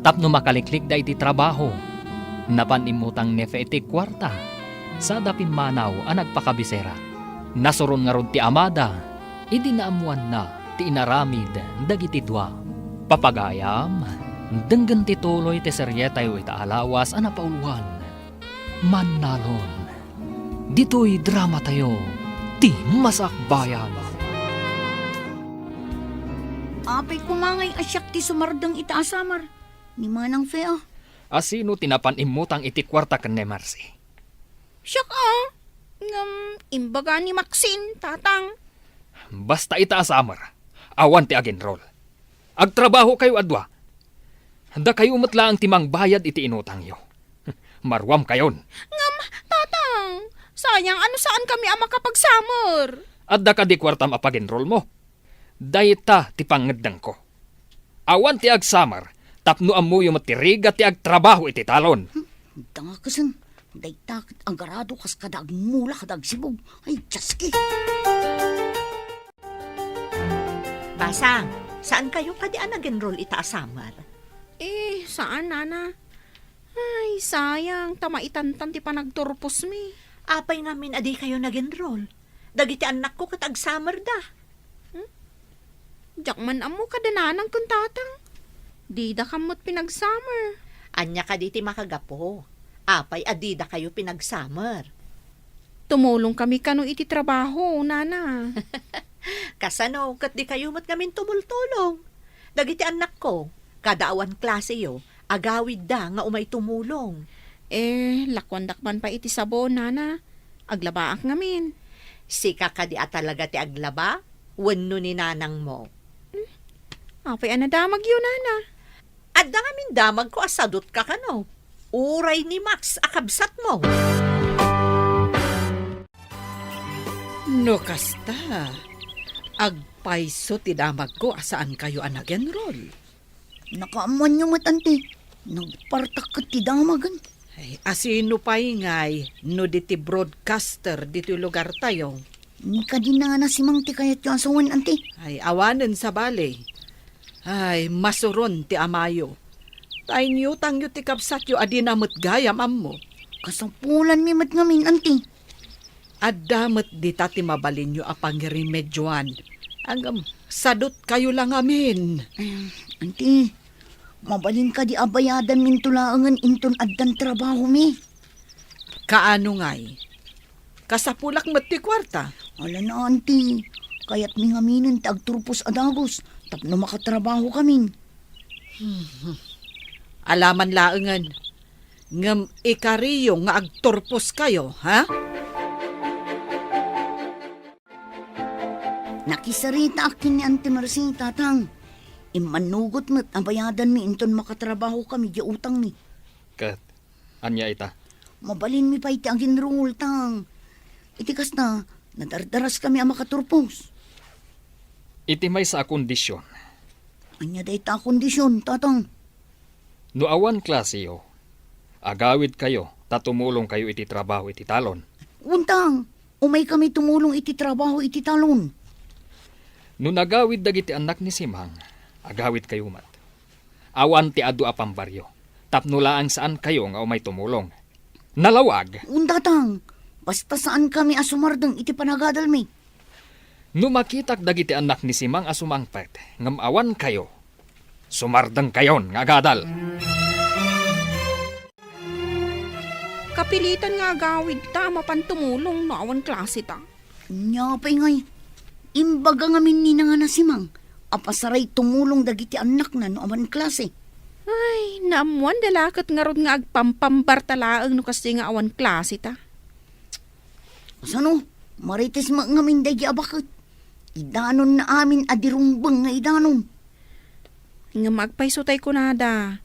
Speaker 2: Tapno makaliklik da iti trabaho, napanimutang nefe iti kwarta, sa dapin manaw ang nagpakabisera. Nasuron nga ron ti amada, idi naamuan na ti inaramid dagiti dua. Papagayam, denggan ti tuloy ti seryetayo ita alawas ang napauluan. Mannalon, dito'y drama tayo, ti masakbayan.
Speaker 3: Apay kumangay asyak ti sumardang itaasamar. Ni manang fea.
Speaker 2: Asino tinapan imutang iti kwarta ken ni Marcy?
Speaker 5: Siyak imbaga ni Maxine, tatang.
Speaker 2: Basta itaasamar, awan ti agenrol. Agtrabaho kayo adwa. Handa kayo umatla ang timang bayad iti inutang yo. Marwam kayon.
Speaker 5: Tatang, sayang ano saan kami ang makapagsamar.
Speaker 2: Adda ka di kwartam apagenrol mo. Dayta ti pangeddang ko. Awan ti agsamar, tapno amuyo matiriga ti agtrabaho iti talon.
Speaker 3: Danga kasan. Day takit ang garado kas kadag mula kadag sibog. Ay, tsaski.
Speaker 7: Basang, saan kayo kadian nag-enroll itaasamar?
Speaker 5: Saan, nana? Ay, sayang, tamaitantan ti panagturpos mi.
Speaker 7: Apay ngamin adi kayo nag-enroll. Dagiti anak ko katag-summer da.
Speaker 5: Jakman amo kadananang kun tatang. Di da kamot pinag-summer.
Speaker 7: Anya ka diti makagapo. Apay adida kayo pinag-summer.
Speaker 5: Tumulong kami kano iti trabaho, nana.
Speaker 7: Kasano, kat di kayo mat ngamin tumultulong. Dagiti anak ko, kadaawan klase yo, agawid da nga umay tumulong.
Speaker 5: Lakwandakman pa iti sabon, nana. Aglabaak ngamin.
Speaker 7: Sika ka di talaga ti aglaba, wenno ni nanang mo.
Speaker 5: Apay anadamag yun, nana.
Speaker 7: Adda ngamin damag ko asadot ka kano. Uray ni Max akabsat mo.
Speaker 6: No kasta, agpaiso ti damag ko asaan kayo ang nag-enroll.
Speaker 3: Nakaamuan nyo matanti. Nagpartak ka ti damagan.
Speaker 6: Ay, asino pa ingay, no diti broadcaster dito lugar tayo.
Speaker 3: Ni ka din na si Mang ti kayat yung asawan, anti.
Speaker 6: Ay, awanen sa bale. Ay, masuron ti amayo. Tay niyo tangyo ti kapsat yo adinamot gayam ammo.
Speaker 3: Kasapulan mi mat ngamin, anti.
Speaker 6: Adamat di tati mabalin nyo apang remedyoan. Hanggang sadot kayo lang amin.
Speaker 3: Anti, mabalin ka di abayadan min tulaangan inton addan trabaho mi.
Speaker 6: Kaano ngay? Kasapulak mat ti kwarta.
Speaker 3: Ala na, anti. Kaya't mi ngaminin ti agturpos adagos. Tapno makatrabaho kami.
Speaker 6: Alaman laengan. Ngam ikariyo nga agturpos kayo, ha?
Speaker 3: Nakisarita akin ni Auntie Marcy, tatang. Imanugot mo't abayadan mi inton makatrabaho kami di utang mi.
Speaker 2: Kat, anya ita?
Speaker 3: Mabalin mi pa iti ang ginrungol, tang. Itikas na, nadardaras kami ang makaturpos.
Speaker 2: Iti may sa kondisyon.
Speaker 3: Anya da ita kondisyon, tatang.
Speaker 2: No awan klase yo, agawid kayo, tatumulong kayo iti trabaho iti talon.
Speaker 3: Untang, umay kami tumulong iti trabaho iti talon.
Speaker 2: No nagawid dagiti anak ni Simang, agawid kayo mat. Awan ti adu apang baryo, tapno laang saan kayo nga umay tumulong. Nalawag,
Speaker 3: Untatang, basta saan kami asumardang iti panagadal mi.
Speaker 2: no makitak dagiti anak ni Simang asumangpet, ngam awan kayo, sumardang kayon nga gadal.
Speaker 5: Kapilitan nga gawid ta, mapantumulong no awan klase ta.
Speaker 3: Nya pa'y ngay, imbaga ngamin ni nga nasimang, apasaray tumulong dagiti anak na no aman klase.
Speaker 5: Ay, naamuan dalakat nga ron nga agpampambartalaang no kasi nga awan klase ta.
Speaker 3: Kasano, marites ngamin dagi abakot. Idanon na amin adirumbang nga idanon.
Speaker 5: Nga magpaisutay ko nada.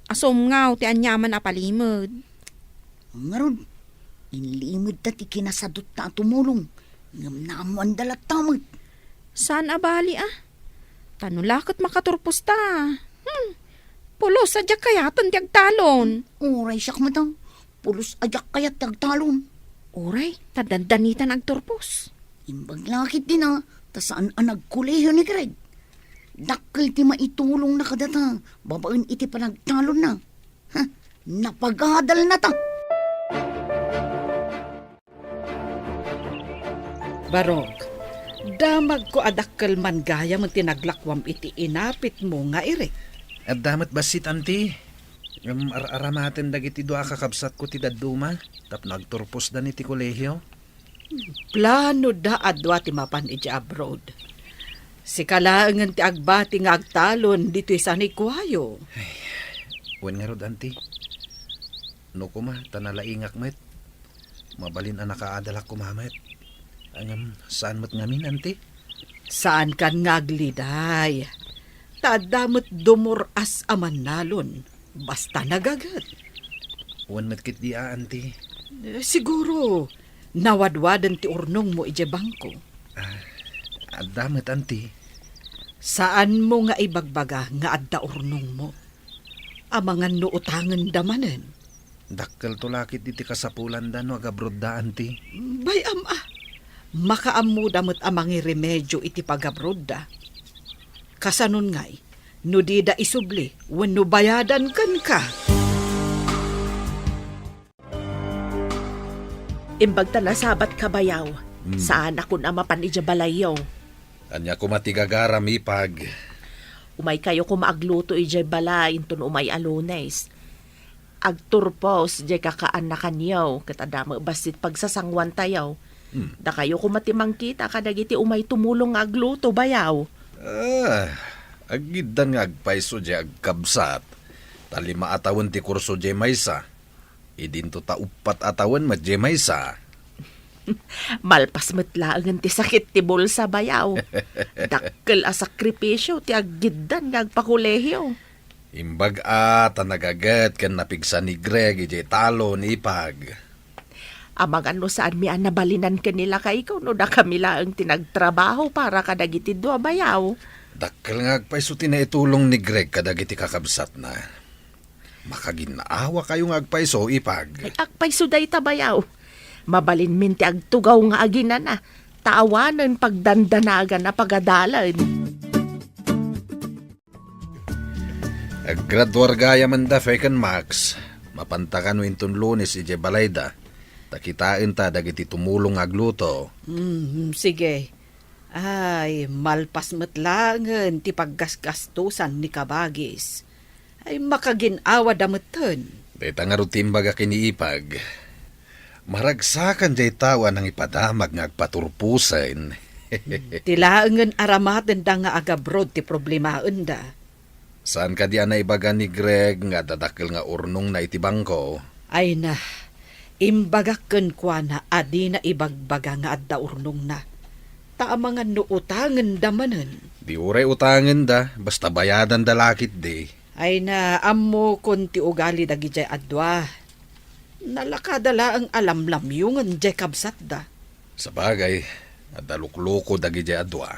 Speaker 5: Asom ngaw ti anyaman apalimod.
Speaker 3: Ngaron, inlimod dati kinasadot ta tumulong. Ngam naamuan dalat tamot.
Speaker 5: Saan abali ah? Tanulakot makaturpos ta. Pulos pulos sadya kayaton ti agtalon.
Speaker 3: Uray siyak matang. Pulos ajak kayat tagtalon.
Speaker 5: Uray, tadandanitan agturpos.
Speaker 3: Imbag lakit din tasaan ang nagkuleho ni Greg. Dakkel ti maitulong na kadata. Babaan iti panagtalon na. Ha? Napagadal na ta.
Speaker 6: Barok, damag ko adakkel man gaya mo tinaglakwam iti inapit mo nga iri.
Speaker 4: At damat basit, anti. Aramaten dagiti doa kakabsat ko ti daduma. Tap nagturpos dan iti kolehyo.
Speaker 6: Plano da adwa ti mapan iti abroad. Si kalaangan ti agbati nga agtalon dito sa nikwayo.
Speaker 4: Wen nga rod, anti. No kuma, tanalaingak met. Mabalin ang nakaadalak kumamet. Angam, saan mo't ngamin, anti?
Speaker 6: Saan kan ngagliday? Tadamot dumuras aman nalon. Basta nagagat.
Speaker 4: Wen met di anti.
Speaker 6: Siguro, nawadwadan ti urnong mo ije bangko.
Speaker 4: At damat, anti.
Speaker 6: Saan mo nga ibagbaga nga adda urnong mo? Amangan no utangan damanen.
Speaker 4: Dakkel to lakit iti kasapulan da no agabrod da, anti.
Speaker 6: Bayam makaamu damot amangi remedyo iti pagabrod da. Kasanon ngay, no di da isubli, wenno bayadan kan ka.
Speaker 8: Imbag ta nasabat ka bayaw. Saan ako na mapan ija balayaw.
Speaker 9: Anya ko matigagaram ipag.
Speaker 8: Umay kayo kumaagluto ija balay intun umay alunes. Agturpos jay kakaanakan yaw. Katadama basit pagsasangwan tayaw. Da kayo kumatimang kita kadagiti umay tumulong nga agluto bayaw.
Speaker 9: Agidan nga agpaiso di agkabsat. Talima atawan ti kurso di maysa. Idinto ta upat atawan mat di maysa.
Speaker 8: Malpas metlaangan ti sakit ti bulsa bayaw. Dakkel a sakripisyo ti aggidan nga agpakolehyo.
Speaker 9: Imbag tanagagat kan napigsan ni Greg ije talo ni ipag.
Speaker 8: Amang ano saan mi nabalinan kanila kay ikaw no da kami lang tinagtrabaho para kadagiti do bayaw.
Speaker 9: Dakkel nga agpaiso tinaitulong ni Greg kadagiti kakabsat na. Makaginaawa kayo nga agpaiso ipag.
Speaker 8: Ay akpay suday tabayaw. Mabalin min ti agtugaw nga agina na. Taawanan pagdandanagan na pagadalan.
Speaker 9: Aggraduar gaya man da Fekan Max. Mapantakan wintun Lunes ije balayda. Takitain ta dagiti tumulong agluto.
Speaker 6: Sige. Ay, malpas matlangan ti paggasgastusan ni kabagis. Ay makaginawa damutan.
Speaker 9: Deta nga rutimbaga kiniipag. Maragsakan jay tawa ng ipadamag nga agpaturpusan.
Speaker 6: Tilaangan aramaten da nga agabrod ti problemaen da.
Speaker 9: Saan ka di na ibaga ni Greg nga dadakil nga urnong na itibangko?
Speaker 6: Ay na, imbagaken kwa na adi na ibagbaga nga adda urnong na. Taamangan no utangan damanen.
Speaker 9: Di uray utangan da, basta bayadan da lakit di.
Speaker 6: Ay na, ammo konti ugali dagi jay adwa. Nalakadala ang alamlamyungan jay kabsat da.
Speaker 9: Sa bagay, adalukloko dagi jay adwa.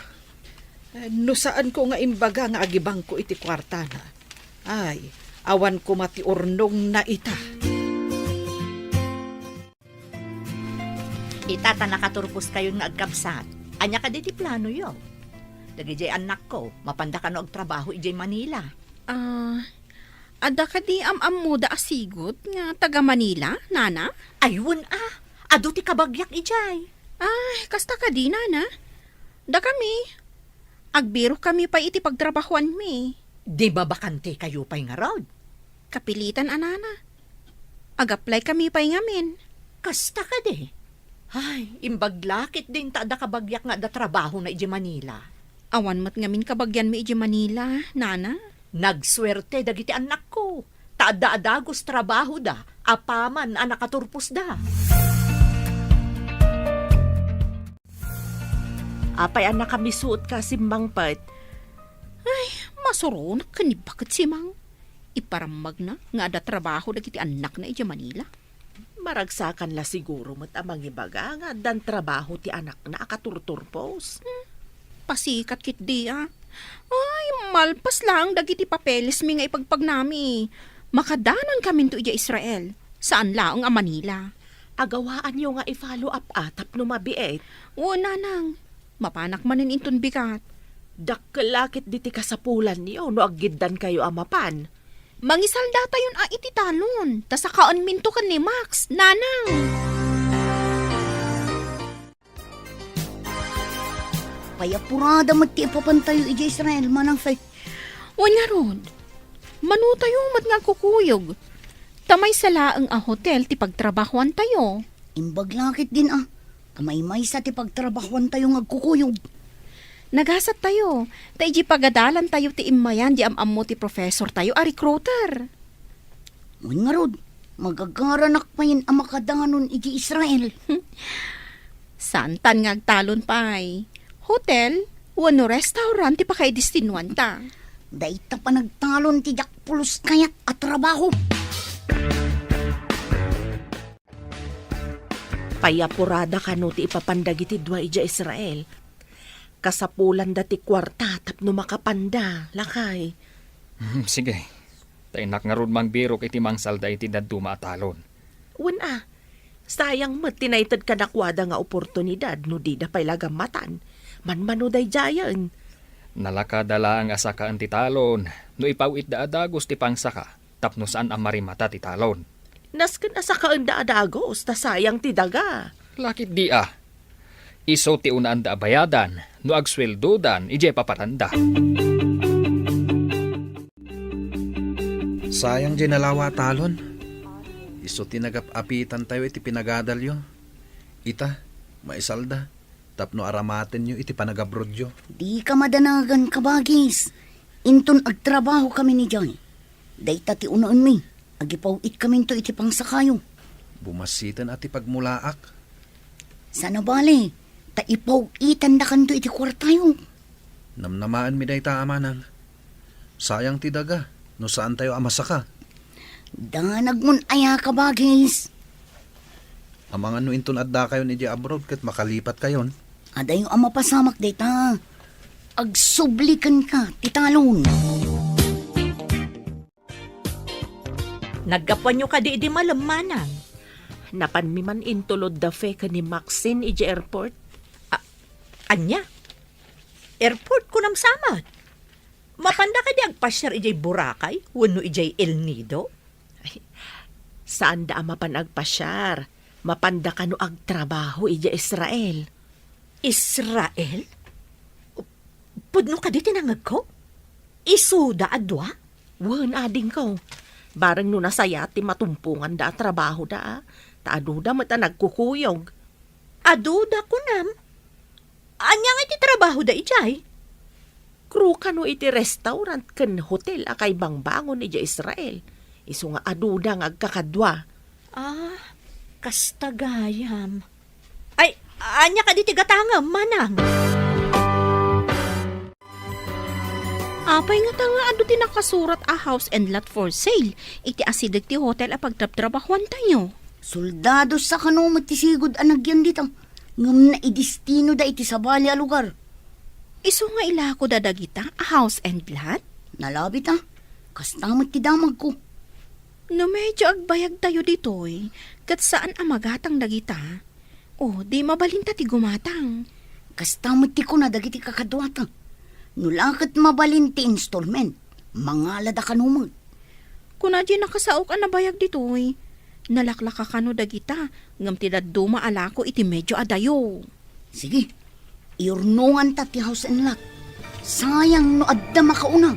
Speaker 6: No saan ko nga imbaga nga agibang ko iti kwarta na. Ay, awan ko mati urnong na ita.
Speaker 7: Itata nakaturpos kayo nga agkabsat. Anya ka diti plano yo. Dagijay anak ko, mapanda ka no og trabaho ijay Manila.
Speaker 5: Ada ka di am-am da asigot nga taga Manila, nana?
Speaker 7: Ayun adu ti kabagyak ijay.
Speaker 5: Ay, kasta ka di, nana. Da kami. Agbiro kami pa iti pagtrabahuan mi.
Speaker 7: Di ba bakante kayo pa'y nga rod?
Speaker 5: Kapilitan, anana. Ag-apply kami pa'y ngamin.
Speaker 7: Kasta ka de. Ay, imbaglakit din ta da kabagyak nga da trabaho na iji Manila.
Speaker 5: Awan mat ngamin kabagyan mi iji Manila, nana.
Speaker 7: Nagswerte dagiti anak ko. Taada-adagos trabaho da, apaman ang nakaturpos da. Apay ang nakamisuot ka simbang pat.
Speaker 5: Ay, masuronak ka ni bakit si Mang. Iparamag na nga ada trabaho dagiti anak na iji Manila.
Speaker 8: Maragsakan la siguro mat amang ibaga nga dan trabaho ti anak na akaturturpos.
Speaker 5: Pasikat kit di Ay, malpas lang dagiti papeles mi nga ipagpagnami. Makadanon kami to ija Israel. Saan laong a Manila?
Speaker 8: Agawaan nyo nga i-follow up atap no mabiet.
Speaker 5: O nanang, mapanak manin inton bigat.
Speaker 8: Dakkelakit diti kasapulan niyo no agiddan kayo amapan.
Speaker 5: Mangisalda tayon a iti talon. Tasakaon minto kan ni Max, nanang.
Speaker 3: Payapurada mat ti ipapantayo ija Israel manang say.
Speaker 5: Wanya rod, manu tayo mat nga kukuyog. Tamay sala ang a hotel ti pagtrabahuan tayo.
Speaker 3: Imbag lakit din Kamay-may sa ti pagtrabahuan tayo ngagkukuyog.
Speaker 5: Nagasat tayo. Tayo pagadalan tayo ti imayan di amamo ti professor tayo a recruiter.
Speaker 3: Ngun nga rod, magagaranak pa yun ang makadanon iji Israel.
Speaker 5: Santan ngagtalon pay. Hotel, wano restaurant ti pakay distinuan ta.
Speaker 3: Daita pa nagtalon ti Jakpulos kayat at trabaho.
Speaker 8: Payapurada kano ti ipapandagiti dua ija Israel. Kasapulan dati kwarta tapno makapanda, lakay.
Speaker 2: Sige. Tainak nga rod mang biro iti mang salda iti daduma atalon.
Speaker 8: Una, sayang mat tinaytad ka nakwada nga oportunidad no di da pay lagamatan. Manmanuday jayan.
Speaker 2: Nalakadala ang asaka ang titalon. No ipawit da adagos ti pangsaka. Tapno saan ang marimata ti talon.
Speaker 8: Nasken asa kaan da adagos, ta sayang ti daga.
Speaker 2: Lakit di Iso ti unaan da bayadan. No agsweldodan, ije papatanda.
Speaker 4: Sayang di nalawa talon. Iso tinagap-apitan tayo iti pinagadalyo. Ita, maisalda. Tapno aramaten nyo iti panagabrodyo.
Speaker 3: Di ka madanagan kabagis. Inton agtrabaho kami ni Joy. Dayta ti unaan mi. Agipawit kami to iti pangsakayo.
Speaker 4: Bumasitan ati pagmulaak.
Speaker 3: Sana bale, taipawitan na kanto iti kwartayo.
Speaker 4: Namnamaan mi day ta amanang. Sayang ti daga, no saan tayo amasaka.
Speaker 3: Danag mon aya kabagis.
Speaker 4: Amang ano inton adda kayo ni di abroad kat makalipat kayon.
Speaker 3: Aday yung amapasamak dayta. Agsublikan ka, titalon.
Speaker 7: Naggapan nyo ka di malamanan.
Speaker 8: Napan mi man intulod da fe ka ni Maxine ija airport.
Speaker 7: Anya? Airport ko nam samad. Mapanda ka di agpasyar ijay Boracay, wano ijay El Nido.
Speaker 8: Saan da mapan agpasyar? Mapanda ka no agtrabaho ija Israel.
Speaker 7: Israel? Pudno ka di tinangag ko? Isuda adwa?
Speaker 8: Wan ading ko. Barang no nasaya ti matumpungan da trabaho da. Taaduda mata nagkukuyog.
Speaker 7: Aduda ko nam. Anya nga iti trabaho da ijay?
Speaker 8: Crew ka no iti restaurant ken hotel akay bangbangon ija Israel. Isu nga aduda nga agkakadwa.
Speaker 7: Kastagayam. Ay, anya ka di tigatangam, manang.
Speaker 5: Apay nga tanga ado ti nakasurat a house and lot for sale. Iti asidag ti hotel a pagtraptrabahuan tayo.
Speaker 3: Soldado sa kanumat ti sigod anagyan dito. Ngam na idistino da iti sabali a lugar.
Speaker 5: Iso nga ilako dadagita a house and lot?
Speaker 3: Nalabit kastamat ti damag ko.
Speaker 5: No medyo agbayag tayo ditoy. Kat saan amagatang dagita? Di mabalinta ti gumatang.
Speaker 3: Kastamat ti ko na dagiti kakadwata. Nulakat mabalinti installment. Mangalada kanumag.
Speaker 5: Kuna di nakasaok ang nabayag ditoy. Nalaklaka ka no dagita. Ngam ti daduma alako iti medyo adayo.
Speaker 3: Sige, iurnungan ta ti house and lot. Sayang no adda makauna.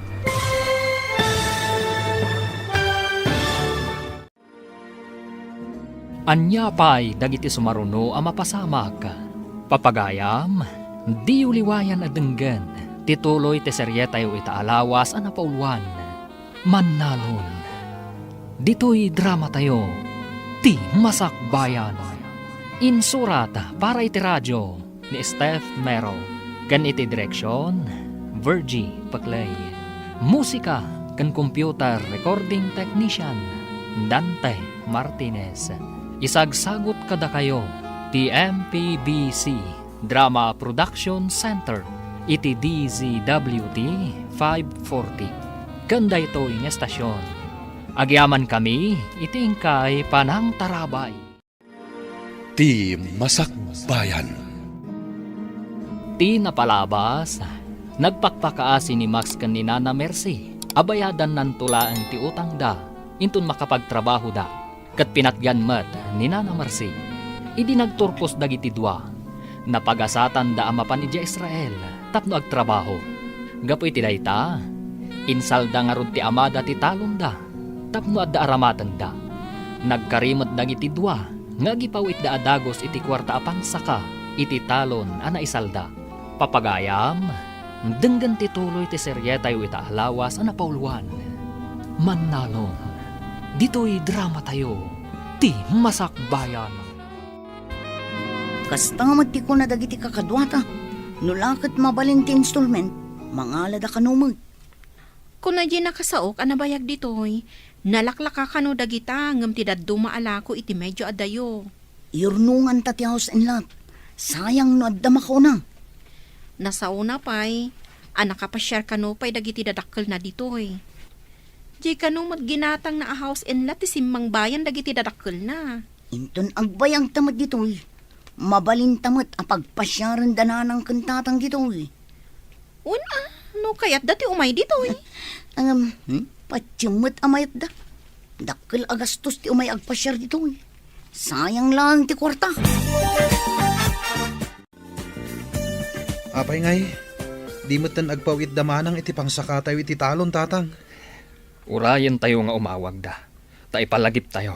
Speaker 2: Anya pay dagiti sumaruno a mapasamak. Papagayam, di uliwayan adenggan. Tituloy ti serye tayo itaalawas a napauluan. Mannalon. Dito'y drama tayo. Ti Masakbayan. Insurat para iti radyo ni Steph Mero. Kan iti direksyon, Virgie Paclay. Musika kan computer recording technician, Dante Martinez. Isagsagot kada kayo, ti MPBC Drama Production Center. iti DZWT 540. Kanda ito yung estasyon. Agyaman kami, itingkay panang tarabay.
Speaker 1: Ti Masakbayan.
Speaker 2: Ti napalabas, nagpakpakaasi ni Max kan ni Nana Mercy, abayadan nan tulaan ti utang da, intun makapagtrabaho da, kat pinatgan mat ni Nana Mercy. Idi nagturpos dagiti dua, napagasatan da amapan iti Israel, tapno agtrabaho. Gapoy ti dayta, insalda nga rod ti amada ti talon da, tapno adda aramatan da. Nagkarimot dagiti dua, nga gipawit da adagos iti kwarta apang saka, iti talon ana isalda. Papagayam, denggan ti tuloy ti seryeta yu ita alawas ana pauluan. Mannalon, dito'y drama tayo, ti Masakbayan.
Speaker 3: Kastamat ti ko na dagiti kakadwata. Nulakat mabalin ti installment, mangalada kanumag.
Speaker 5: Kung na di nakasaok, anabayag ditoy, nalaklaka ka no dagita, ngam ti daddo maalako iti medyo adayo.
Speaker 3: Irnungan ta ti house and lot. Sayang no adda mako na.
Speaker 5: Nasauna pa'y, anakapasyar ka no pa'y dagiti dadakkel na ditoy. Di ka no magginatang na a house and lot, ti simmang bayan dagiti dadakkel na.
Speaker 3: Inton agbayang tamat ditoy. Mabalin tamat apagpasyaran dananang kantatang ditoy.
Speaker 5: Una, no kayat dati umay ditoy.
Speaker 3: Patyamot amayat da. Dakkel agastos ti umay agpasyar ditoy. Sayang lang ti kwarta.
Speaker 4: Apay ngay, di mo tan agpawit damanang iti pangsakataw iti talon, tatang.
Speaker 2: Urayan tayo nga umawag da, ta ipalagip tayo.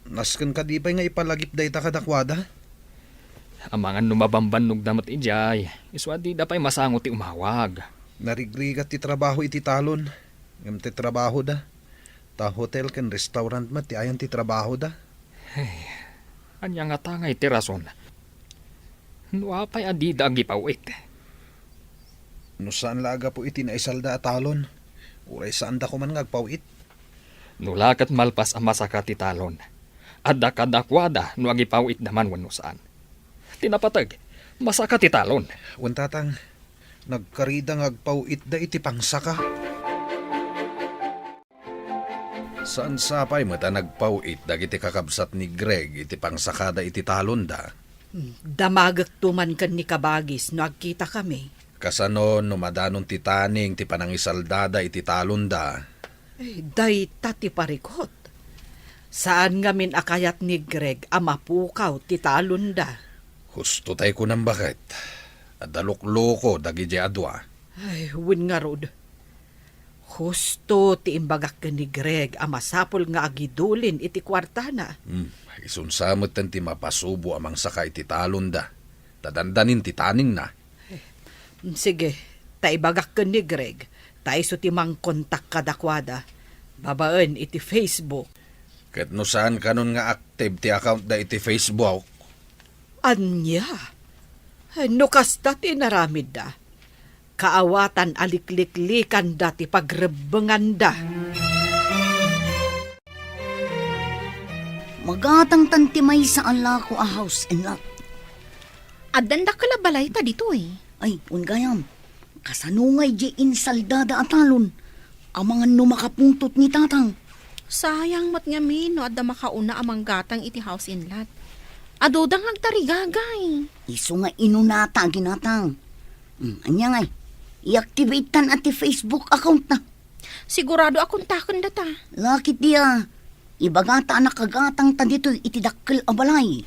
Speaker 4: Nasken ka di pa'y nga ipalagip da ita kadakwada.
Speaker 2: Amangan numabambanog damat ijay, iswadi da pa'y masangot ti umawag.
Speaker 4: Narigrigat ti trabaho iti talon. Ngam ti trabaho da. Ta hotel ken restaurant mat ti ayan ti trabaho da.
Speaker 2: Anya nga tangay ti rason. Nuapay adi da agipawit.
Speaker 4: No saan laga po iti naisalda a talon. Uray saan da ko man ngagpawit.
Speaker 2: Nulakat malpas ang masaka ti talon. Adda kadakwada no agipawit naman wano saan. Tinapatag, masaka ti talon.
Speaker 4: Wan tatang, nagkarida ngagpawit da iti pangsaka.
Speaker 9: Saan sapay mata nagpawit dagiti kakabsat ni Greg iti pangsakada iti talon da.
Speaker 6: Damagak tuman kan ni Kabagis no agkita kami.
Speaker 9: Kasano no madanon ti taning ti panangisaldada iti talon da.
Speaker 6: Day tati parikot. Saan ngamin akayat ni Greg amapukaw ti talon da.
Speaker 9: Husto tay ko nang bakit. Adalok-loko dagiti adwa.
Speaker 6: Ay, win nga rod. Husto ti imbagak ka ni Greg amasapol nga agidulin iti kwarta na.
Speaker 9: Isunsamot tan ti mapasubo amang saka iti talon da. Tadandanin ti taning na.
Speaker 6: Sige, taibagak ka ni Greg. Taiso ti mang kontak kadakwada. Babaan iti Facebook.
Speaker 9: Ket no saan kanon nga active ti account da iti Facebook.
Speaker 6: Anya? No kasta ti naramid da. Kaawatan alikliklikan da ti pagrebengan da.
Speaker 3: Magatang tantimay sa ala ko a house and lot.
Speaker 5: Addan da kalabalay ta ditoy.
Speaker 3: Ay, ungayam. Kasanungay di insaldada atalon. Amangan no makapuntot ni tatang.
Speaker 5: Sayang mat nga min no adda makauna amang gatang iti house in lot. Adodang agtarigagay.
Speaker 3: Iso nga inunata ginatang. Anya ngay. I-activate tan at Facebook account na.
Speaker 5: Sigurado akong takon data.
Speaker 3: Lakit dia. Ibagata anak kagatang ta dito itidakkel a balay.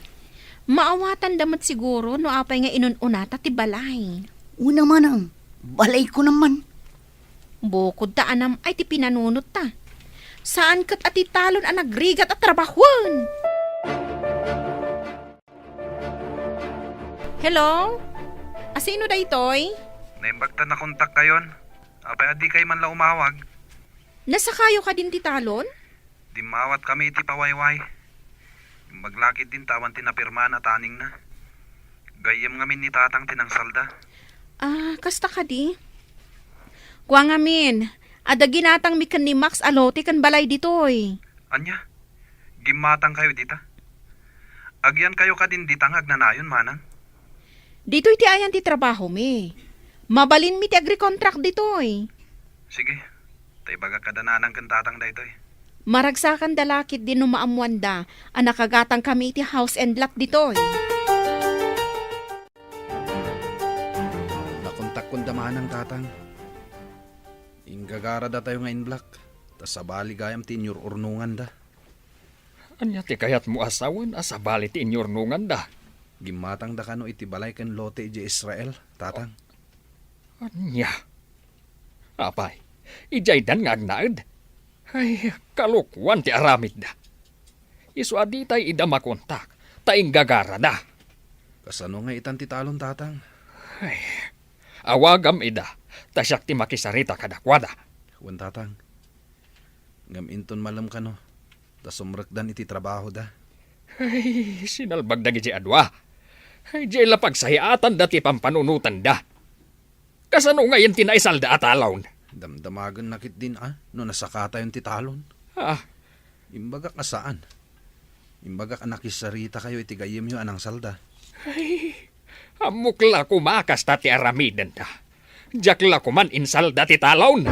Speaker 5: Maawatan damat siguro no apay nga inununata ti balay.
Speaker 3: Una man ang balay ko naman.
Speaker 5: Bukod ta anam ay ti pinanunot ta. Saan kat ati talon ang nagrigat at trabahon? Hello? Asino da itoy?
Speaker 4: Naimbagta na kontak kayon. Apay adi kay man la umawag.
Speaker 5: Nasa kayo ka din ti talon?
Speaker 4: Dimawat kami iti pawayway. Maglakit din tawan tinapirma na taning na. Gayem ngamin ni tatang tinangsalda.
Speaker 5: Kasta ka di? Kwa ngamin, ada ginatang mikan ni Max alote kan balay ditoy.
Speaker 4: Anya? Gimatang kayo dita? Agyan kayo ka din ditang agnanayon manang?
Speaker 5: Ditoy ti ayan ti trabaho mi. Mabalin mi ti agri-contract ditoy.
Speaker 4: Sige, tay baga kadananang kantatang daytoy.
Speaker 5: Maragsakan dalakit din no maamuan da, anakagatang kami iti house and lot ditoy.
Speaker 4: Nakontak kong damanang tatang. Inggagara da tayo nga in black. Tas sabali gayam tinyur urnungan da.
Speaker 2: Anya ti kayat mo asawan asabali ti inyornungan da.
Speaker 4: Gimatang da kano iti balay ken lote iti Israel, tatang.
Speaker 2: Anya. Apay, ijay dan nga agnaed. Ay, kalukwan ti aramid da. Isu aditay ida makontak, taing gagara da.
Speaker 4: Kasano nga itan ti talon, tatang?
Speaker 2: Ay, awagam ida, tasyak ti makisarita kadakwada.
Speaker 4: Wan, tatang. Ngam inton malam kano. Tas sumrekdan iti trabaho da.
Speaker 2: Ay, sinalbag da giti adwa. Ay, jay lapag sahiatan dati pampanunutan da. Kasano ngayon tinaisal da atalawn?
Speaker 4: Damdamagan nakit din no nasakata yung titalon.
Speaker 2: Ah,
Speaker 4: Imbagak asaan? Imbagak anakisarita kayo iti gayem yung anang salda.
Speaker 2: ay, amukla kumakas tati aramidan da. Jakla kuman insal dati talawn.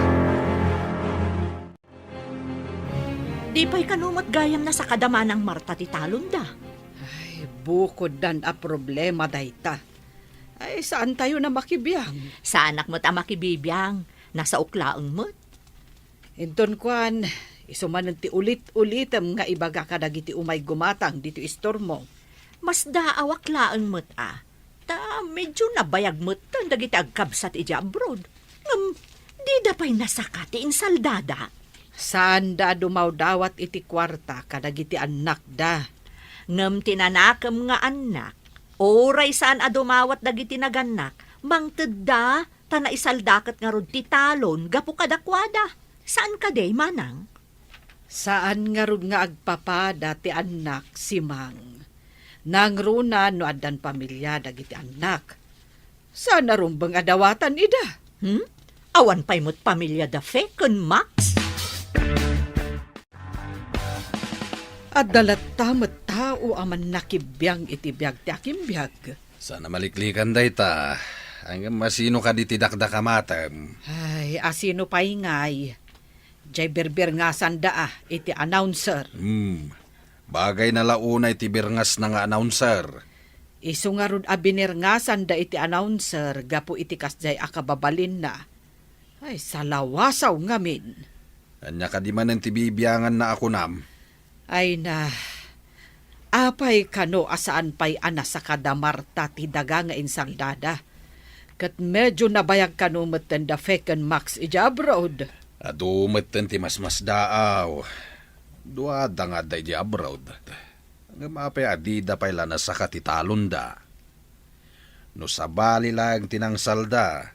Speaker 7: Di pa'y kanumat gayam na sa kadamanang Marta ti talon da.
Speaker 6: Ay, bukod dan a problema dayta. Ay, saan tayo na makibiyang?
Speaker 7: Sa anak mo't ama kibibiyang, nasa uklaang mo't.
Speaker 6: Inton kwan, isumanan ti ulit-ulitem nga ibaga ka dagiti umay gumatang dito istormo.
Speaker 7: Mas daawak laang mo't Ta medyo nabayag mo't tan dagiti agkabsat iti abroad. Di da pa'y nasakati insaldada.
Speaker 6: Saan da dumaw dawat iti kwarta kadagiti anak da?
Speaker 7: Ngem tinanakam nga anak, oray saan adumawat dagiti naganak, mangted da, tana isaldakat nga rod ti talon, gapu kadakwada. Saan ka day, manang?
Speaker 6: Saan nga rod nga agpapada ti anak si Mang? Nangruna no adan pamilya dagiti anak. Saan na rumbang adawatan ida?
Speaker 7: Awan pa'y mo't pamilya da fekon, Max?
Speaker 6: At dalat tamat tao aman nakibiyang iti biyag ti akimbiyag.
Speaker 9: Sana maliklikan dayta. Hanggang masino ka di tidakda kamatam.
Speaker 6: Ay, asino pa ingay. Jay berber nga sanda iti announcer.
Speaker 9: Bagay na launa iti birngas na nga announcer.
Speaker 6: Isu nga rod abinir nga sanda iti announcer gapu iti kasjay akababalin na. Ay, salawasaw ngamin.
Speaker 9: Anya ka di man ang tibibiyangan na ako nam.
Speaker 6: Ay na, apay kano asaan pa'y anas sa kadamarta ti daga nga insaldada. Kat medyo nabayag kano matan da feken max ija abroad.
Speaker 9: Adumat ti mas daaw. Duada nga da iti abroad. Hanggang mapay adida pa'y lanas sa katitalon da. No sabali lang tinangsalda.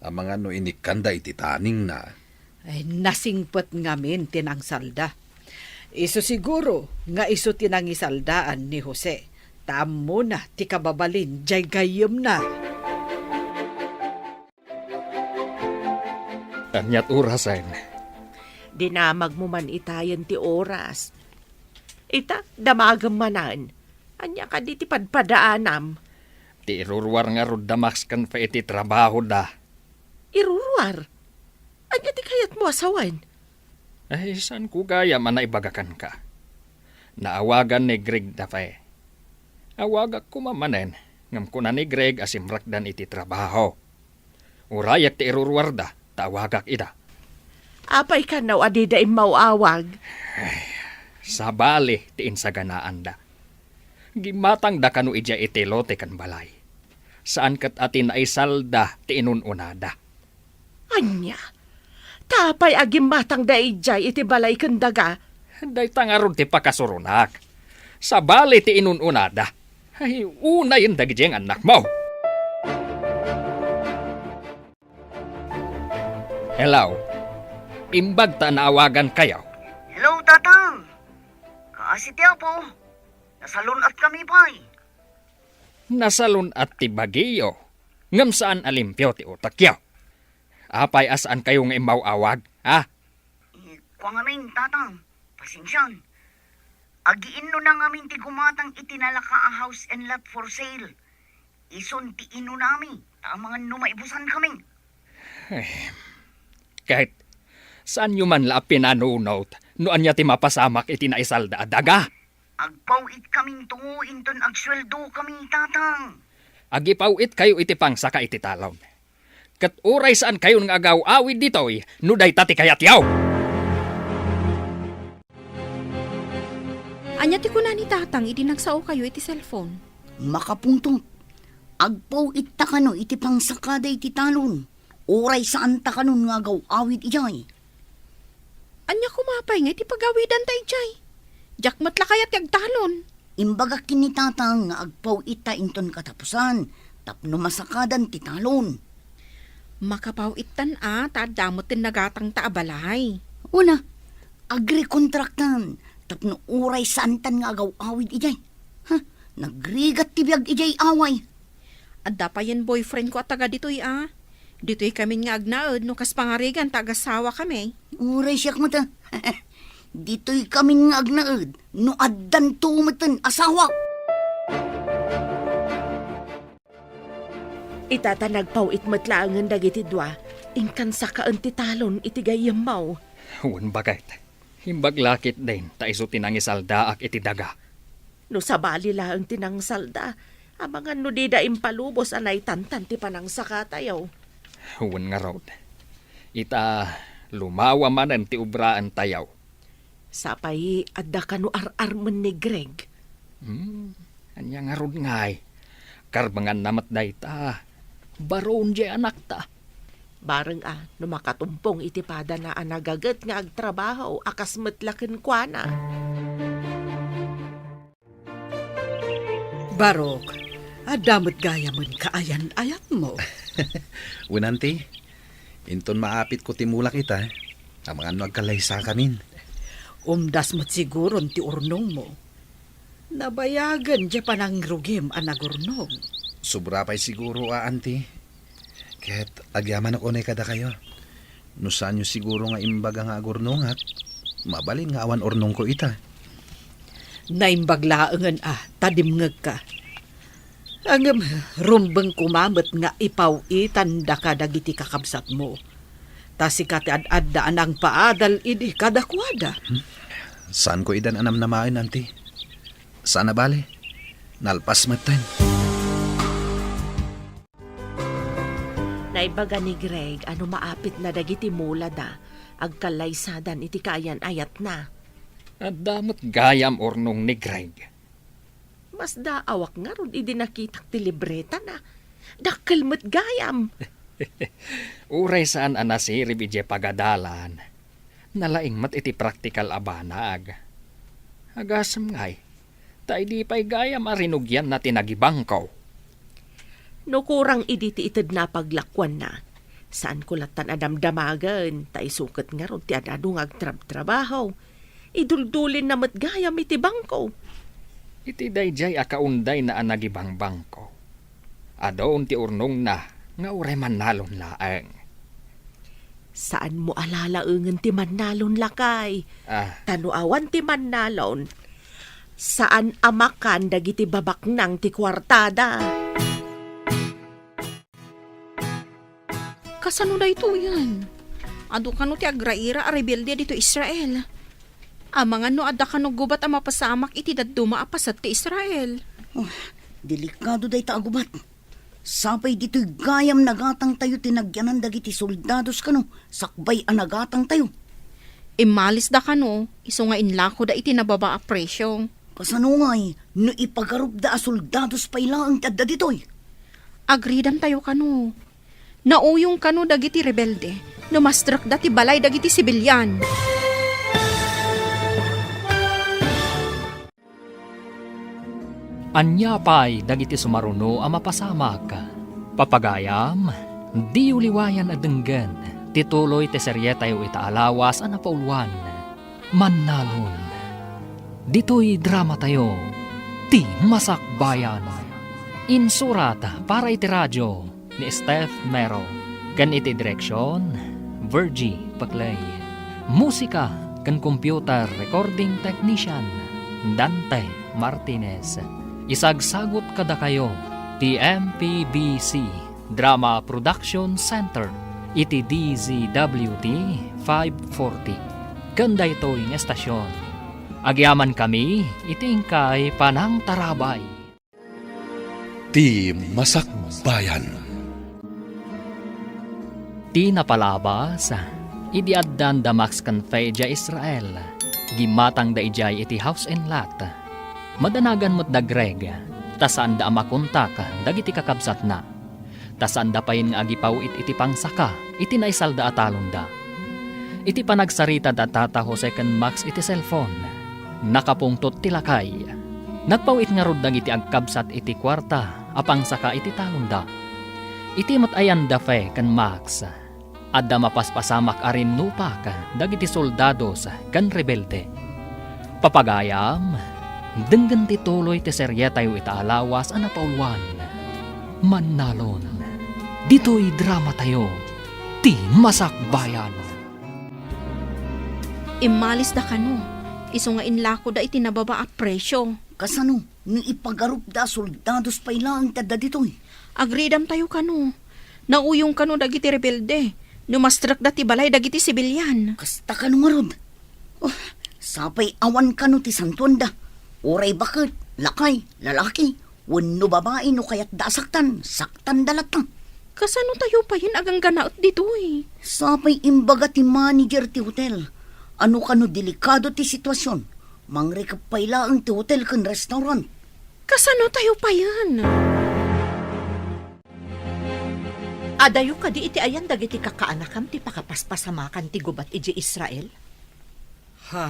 Speaker 9: Ang mga no inikanda iti taning na.
Speaker 6: Ay nasingpet ngamin tinangsalda. Iso siguro nga iso tinangisaldaan ni Jose. Tamo na ti kababalin jay gayem na.
Speaker 2: Anyat urasan.
Speaker 8: Dinamag mo man itayan ti oras. Ita, damagam manan. Anya ka di ti padpadaanam.
Speaker 2: Ti irurwar nga rod damax kan pa iti trabaho da.
Speaker 8: Iruruar. Anya ti kayat mo asawan.
Speaker 2: Ay, saan ko gaya man naibagakan ka? Naawagan ni Greg da pa eh. Awagak ko mamanen, ngam ko na ni Greg asimrakdan iti trabaho. Urayak ti irurwar da, tawagak ida.
Speaker 8: Apay ka naw adida imawawag.
Speaker 2: Sabali ti insaganaan da. Gimatang da kanu ija iti lote kan balay. Saan kat atin ay salda ti inununada.
Speaker 8: Anya, tapay agim matang daijay iti balay kandaga.
Speaker 2: Day tangarod ti pakasurunak. Sabali ti inununada. Ay, una yung dagijeng anak mo. Hello. Imbag ta naawagan kayo.
Speaker 3: Hello, tatang. Kaasitya po. Nasalun at kami pa'y.
Speaker 2: Nasalun at ti bagiyo. Ngam saan alimpyo ti utakyo. Apay asaan kayo nga imawawag, ha?
Speaker 3: Kwa ngamin, tatang. Pasensyan. Agiin no na ngamin ti gumatang itinalaka a house and lot for sale. Ison ti ino nami. Tamangan no maibusan kaming.
Speaker 2: Kahit saan nyo man la pinanunot, noan niya ti mapasamak iti naisalda daga.
Speaker 3: Agpawit kaming tungo inton agsweldo kaming tatang.
Speaker 2: Agipawit kayo iti pangsaka iti talon. Kat uray saan kayo nga agaw awid ditoy, nuday tati kayat yaw.
Speaker 5: Anya ti kuna ni tatang, iti nagsao kayo iti cellphone.
Speaker 3: Makapuntot. Agpawit ta kano iti pangsakada iti talon. Uray saan ta kanon nga agaw awid ijay.
Speaker 5: Anya kumapay nga iti pagawidan tayo jay. Jak matla kayat yagtalon.
Speaker 3: Imbaga kinitatang nga agpawit ta inton katapusan. Tapno masakadan ti talon.
Speaker 5: Makapawitan damot tin nagatang taabalay.
Speaker 3: Una, agri-kontraktan. Tapno uray santan nga agaw awid ijay. Nagrigat ti biyag ijay away.
Speaker 5: Adda pa yan boyfriend ko at taga dito'y Dito'y kami nga agnaod no kas pangarigan taga-sawa kami.
Speaker 3: Uray siyak mo ta. Dito'y kami nga agnaod. No addan tumatan asawa.
Speaker 8: Itatanagpawit matlaangan dagiti dua. Ingkan sa kaan ti talon iti gayam mau.
Speaker 2: Huwag bagayt. Himbag lakit din, taiso tinangisalda ak iti daga.
Speaker 8: No sabali lang tinang salda, amangan no di da impalubos anay tantan ti panang sakatayaw.
Speaker 2: Huwag nga raw. Ita lumawa manan ti ubraan tayaw.
Speaker 8: Sapay adda ka no ar-arman ni Greg.
Speaker 2: Anya nga rod ngay. Karbangan namat day ta. Baron di anak ta.
Speaker 8: Bareng no makatumpong itipada na anagagat nga agtrabaho akas matlaken kwa na.
Speaker 6: Barok, adamot gaya mon kaayan-ayat mo.
Speaker 4: Winanti, inton maapit ko timulak ita, ang mga nagkalaysa kamin.
Speaker 6: Umdas mo't siguro ti urnong mo. Nabayagan di pa nang rugim anagurnong.
Speaker 4: Sobra pa'y siguro, auntie. Kahit agyaman ako na kada kayo. Nusan nyo siguro nga imbaga nga agurnong at mabalin nga awan ornong ko ita.
Speaker 6: Naimbaglaangan tadimngag ka. Angam, rumbeng kumamot nga ipawitan da ka dagiti kakabsat mo. Tasi kati ad-addaan ang paadal idi kadakwada.
Speaker 4: Saan ko idan anam na main, auntie? Saan na bale? Nalpas matan.
Speaker 8: Naibaga ni Greg ano maapit na dagiti mula da, agkalaysadan iti kayan ayat na.
Speaker 2: At damot gayam ornong ni Greg.
Speaker 8: Mas daawak nga ron idi nakitak ti libreta na. Dakkel mo't gayam.
Speaker 2: Uray saan anasirib ije pagadalan. Nalaing mat iti praktikal abanag. Agasam ngay. Ta di pa'y gayam arinugyan na tinagibangkaw.
Speaker 8: No kurang idi ti ited na paglakwan na. Saan ko latan adamdamagan, ta isukat nga ron ti adadong agtrab-trabaho. Iduldulin na matgayam iti bangko.
Speaker 2: Iti dayjay akaunday na anagibang bangko. Adoon ti urnong na, nga uray manalon laeng.
Speaker 8: Saan mo alalaengen ti mannalon lakay? Tanuawan ti mannalon. Saan amakan dagiti babak nang ti kwartada?
Speaker 5: Kasano na ito yan? Ado ka no ti agraira a rebelde dito Israel. Amangan no adda ka no gubat ang mapasamak iti daduma apasat ti Israel.
Speaker 3: Delikado day ta agubat. Sapay dito'y gayam nagatang tayo tinagyanan dagiti soldados kano. Sakbay anagatang tayo.
Speaker 5: Imalis da ka no, iso nga inlako da iti nababa a presyo.
Speaker 3: Kasano ngay, no ipagarup da a soldados pa ilang tadda dito'y.
Speaker 5: Agridan tayo ka no. Nauyong ka no dagiti rebelde. Numastrak da ti balay dagiti sibilyan.
Speaker 2: Anya pa'y dagiti sumaruno a mapasamak. Papagayam, di uliwayan adenggan. Tituloy te seryetayo itaalawas a napauluan. Mannalon. Dito'y drama tayo. Ti Masakbayan. Insurat para iti radyo ni Steph Mero. Kan iti direksyon, Virgie Paclay. Musika kan computer recording technician, Dante Martinez. Isagsagot kada kayo, TMPBC Drama Production Center, iti DZWT 540. Ganda ito yung estasyon. Agyaman kami, itingkay panang tarabay.
Speaker 1: Ti Masakbayan.
Speaker 2: Ti napalabas, idiaddan da Max Canfeja Israel, gimatang da ijay iti house and lot. Madanagan mo't da Greg, tasaan da amakontak, dagiti kakabsat na. Tasaan da payin nga agipawit iti pangsaka, iti naisal da atalon da. Iti panagsarita da tata Jose kan Max iti cellphone. Nakapungtot tilakay. Nagpawit nga rod iti agkabsat iti kwarta, apang saka iti talunda. Iti matayan da fe kan Max. Adda mapaspasamak arin nupak, dagiti soldados kan rebelde. Papagayam, denggan ti tuloy ti serye tayo itaalawas ana paulwan. Mannalon, dito'y drama tayo, ti Masakbayan.
Speaker 5: Imalis da kanu. Iso nga inlako da iti nababa a presyo.
Speaker 3: Kasano, ni ipagarup da soldados pa ilang tada ditoy.
Speaker 5: Agridam tayo kanu. Nauyong kanu dagiti rebelde. Numastrak da ti balay dagiti sibilyan.
Speaker 3: Kasta ka nga rod. Oh, sapay awan ka no ti santuanda. Oray bakit, lakay, lalaki, wano babae no kayat da saktan dalatang.
Speaker 5: Kasano tayo pa yun agang ganaot dito eh.
Speaker 3: Sapay imbaga ti manager ti hotel. Ano ka no delikado ti sitwasyon. Mangrekap pa ilaan ti hotel kan restaurant.
Speaker 5: Kasano tayo pa yan?
Speaker 7: Adayo ka di iti ayan dagiti kakaanakam ti pakapaspasamakan ti gubat iti Israel?
Speaker 6: Ha?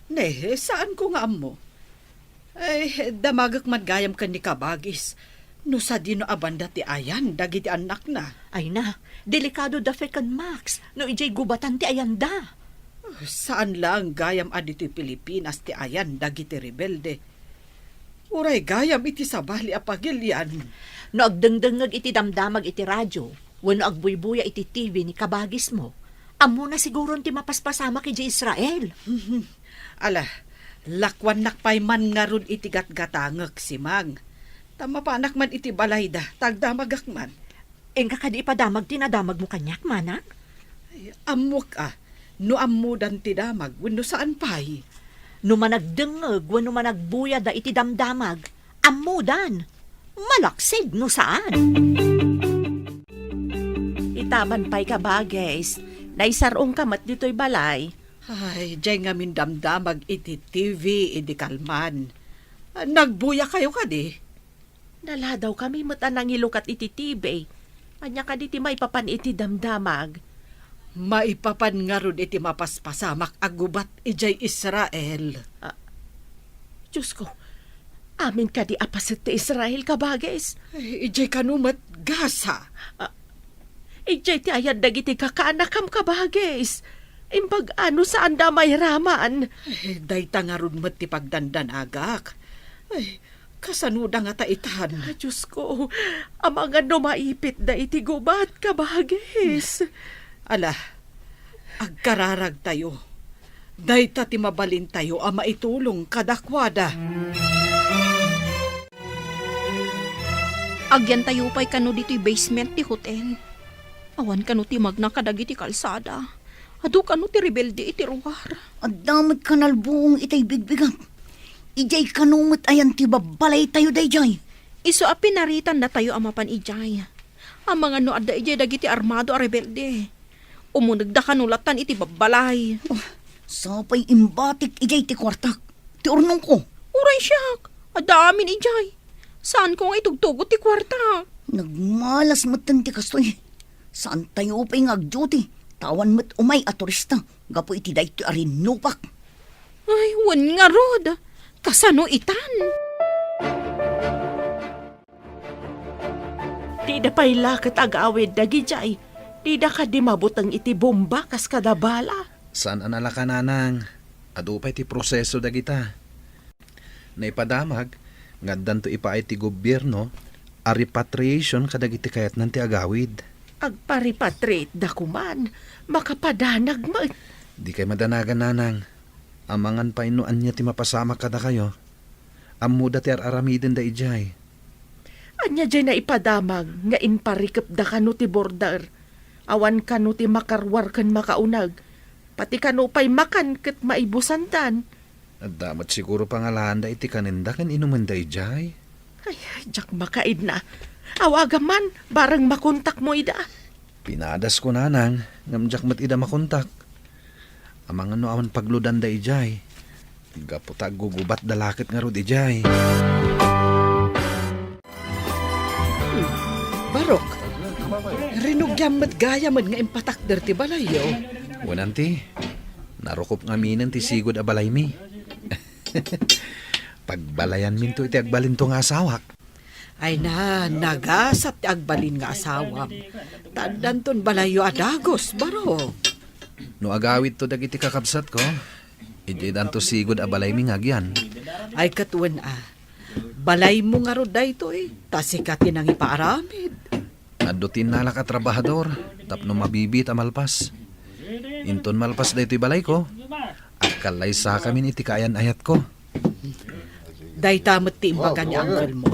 Speaker 6: Nehe, saan ko nga amo? Ay, damagak madgayam ka ni kabagis. No sa dino abanda ti ayan, dagiti anak na.
Speaker 7: Ay na, delikado da fe kan Max, no ijay gubatan ti ayan da.
Speaker 6: Saan lang gayam adito Pilipinas ti ayan dagiti rebelde. Uray gayam iti sabali apagilyan.
Speaker 7: No agdengdengag iti damdamag iti radyo, wano agbuybuya iti TV ni kabagis mo, amo na siguron ti mapaspasamak iti Israel.
Speaker 6: Ala, lakwan nakpay man nga rod iti gatgatangag si Mang. Tamapanak man iti balayda, tagdamagak man.
Speaker 7: Engka kadi ipadamag tinadamag mo kanyak, manang?
Speaker 6: Ay, amok no amudan ti damag, wano saan pay.
Speaker 7: No managdengeg, wano managbuya da iti damdamag, amudan. Malaksid no saan?
Speaker 8: Itaman pa'y kabagis. Naisarong kamat dito'y balay.
Speaker 6: Ay, jay nga min damdamag iti TV, iti kalman. Nagbuya kayo kadi.
Speaker 8: Nala daw kami matanang ilukat iti TV. Anya ka diti may papan iti damdamag.
Speaker 6: Maipapan nga rod iti mapaspasamak agubat ijay Israel.
Speaker 8: Diyos ko, amin ka di apasit ti Israel kabagis.
Speaker 6: Ay, ijay kanumat gasa.
Speaker 8: Ijay ti ayan dagiti kakaanakam kabagis. Imbag ano saan da may raman.
Speaker 6: Ay, dayta nga rod mat ti pagdandanagak. Ay, kasanuda nga taitan.
Speaker 8: Diyos ko, amang ano maipit da iti gubat kabagis.
Speaker 6: Ala, agkararag tayo. Dayta ti mabalin tayo ang maitulong kadakwada.
Speaker 5: Agyan tayo pa'y kanu dito'y basement ti hotel. Awan kanu ti magna kadagiti kalsada. Adu kanu ti rebelde iti ruwar.
Speaker 3: Adamot kanal buong itay bigbigan. Ijay kanumot ayan ti babalay tayo dayjay.
Speaker 5: Iso a pinaritan na tayo amapan ijay. Ang mga no adda ijay dagiti armado a rebelde. Umunag da kanulatan iti babalay.
Speaker 3: Oh, sapay imbatik ijay ti kwartak. Ti urnong ko.
Speaker 5: Uray siyak. Adamin ijay. Saan ko nga itugtugot ti kwarta?
Speaker 3: Nagmalas matan ti kastoy. Saan tayo pa'y ngag-duty? Tawan mo't umay a turista. Gapo iti dayto arin nupak.
Speaker 5: Ay, wan nga rod. Kasano itan?
Speaker 8: Di da pa'y lakat agawid dagi jay. Di da ka di mabutang iti bomba kas kadabala.
Speaker 4: Saan anala ka nanang? Adupay ti proseso dagita. Naipadamag, ngaddan to ipaay ti gobyerno, a repatriation kadagiti kayat nanti agawid.
Speaker 8: Agparipatrate da kuman, makapadanag mo.
Speaker 4: Di kay madanagan nanang. Amangan pa inuan niya ti mapasama kada kayo. Amuda ti aramiden da ijay.
Speaker 8: Anya dyan na ipadamag nga inparikap da kanu ti border. Awan kanu ti makarwar kan makaunag. Pati kanu pa'y makan kat maibusantan.
Speaker 4: At damat siguro pangalanda iti kaninda kan inuman da ijay.
Speaker 8: Ay, jak makaid na. Awaga man, barang makontak mo ida.
Speaker 4: Pinadas ko nanang, ngamjak mat ida makontak. Amang ano awan pagludan da ijay. Gaputag gugubat dalakit nga rod ijay.
Speaker 6: Barok, rinugyamat gayaman nga impatakder ti balayo.
Speaker 4: Wananti, narukop nga minan ti sigod a balay mi. Pagbalayan min to iti agbalin to nga asawak.
Speaker 6: Ay na, nagasat ti agbalin nga asawam. Tandan ton balayo adagos, Barok.
Speaker 4: No agawid to dagiti kakabsat ko, iti danto sigod a balay mi ngagyan.
Speaker 6: Ay katuan balay mo nga rod dayto tasikatin ang ipaaramid.
Speaker 4: Adutin nala ka trabahador, tapno mabibit a malpas. Inton malpas dayto balay ko, akkalay sa kami iti kayan ayat ko.
Speaker 6: Day tamot ti imbaga ni uncle mo.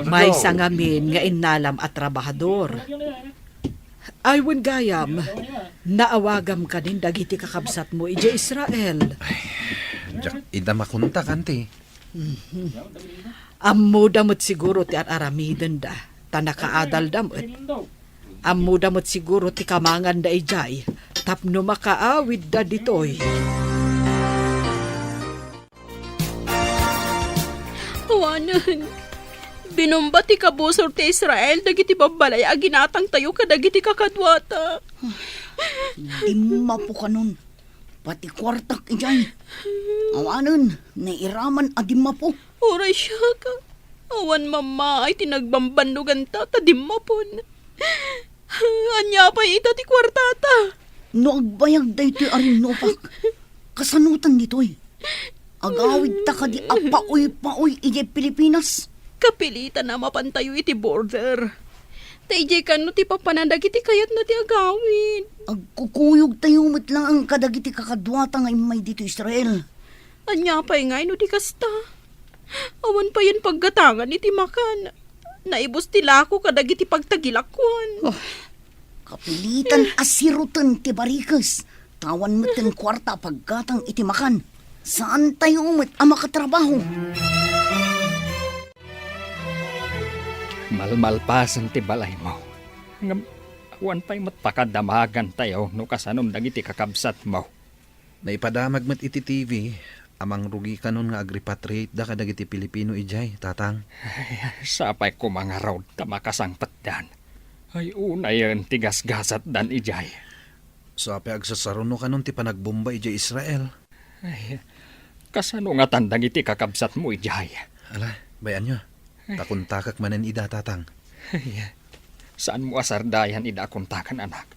Speaker 6: May sangamin nga inalam at trabahador. Aywan gayam, naawagam ka din dagiti kakabsat mo ije Israel.
Speaker 4: Jak ida makunta kanti.
Speaker 6: Ammo damot siguro ti aramiden da, tanakaadal damot. Ammo damot siguro ti kamangan da ijay, tapno makaawid da ditoy.
Speaker 5: Awanan, binomba ti kabusor ti Israel dagiti babalay a ginatang tayo kadagiti kakadwata.
Speaker 3: Di mapo ka nun. Pati kwartak ijay. Awanan, nairaman adim mapo.
Speaker 5: Oray siya ka. Awan mama ay tinagbambandugan ta tadimapon. Anya pa ita ti kwartata.
Speaker 3: No agbayag day ti arinopak. Kasanutan ditoy. Agawid ta ka di apaoy-paoy ije Pilipinas.
Speaker 5: Kapilitan na mapantayo iti border. Taijay ka no ti papanandag iti kayat na ti agawin.
Speaker 3: Agkukuyog tayo met lang ang kadagiti kakadwata nga imay dito Israel.
Speaker 5: Anya pa ngay no ti kasta. Awan pa yan paggatangan iti makan. Naibos ti lako kadagiti pagtagilakwan.
Speaker 3: Kapilitan asirutan ti barikas. Tawan met ten kwarta paggatang iti makan. Saan tayo met ang makatrabaho?
Speaker 2: Malmalpasan ti balay mo. Ngam, awan pa'y matpakadamagan tayo no kasanom dagiti kakabsat mo.
Speaker 4: Naipadamag mat iti TV, amang rugi kanon nga agrepatriate da kadagiti Pilipino ijay, tatang.
Speaker 2: Sapay ko mga raw ta makasangpat dan. Ay una yan tigasgasat dan ijay.
Speaker 4: So ape agsasaruno kanon ti panagbomba ijay Israel.
Speaker 2: Ay, kasano nga tandang iti kakabsat mo ijay.
Speaker 4: Ala, bayan nyo. Takuntakak manen ida, tatang.
Speaker 2: Ay, saan mo asardayan ida kontakan anak?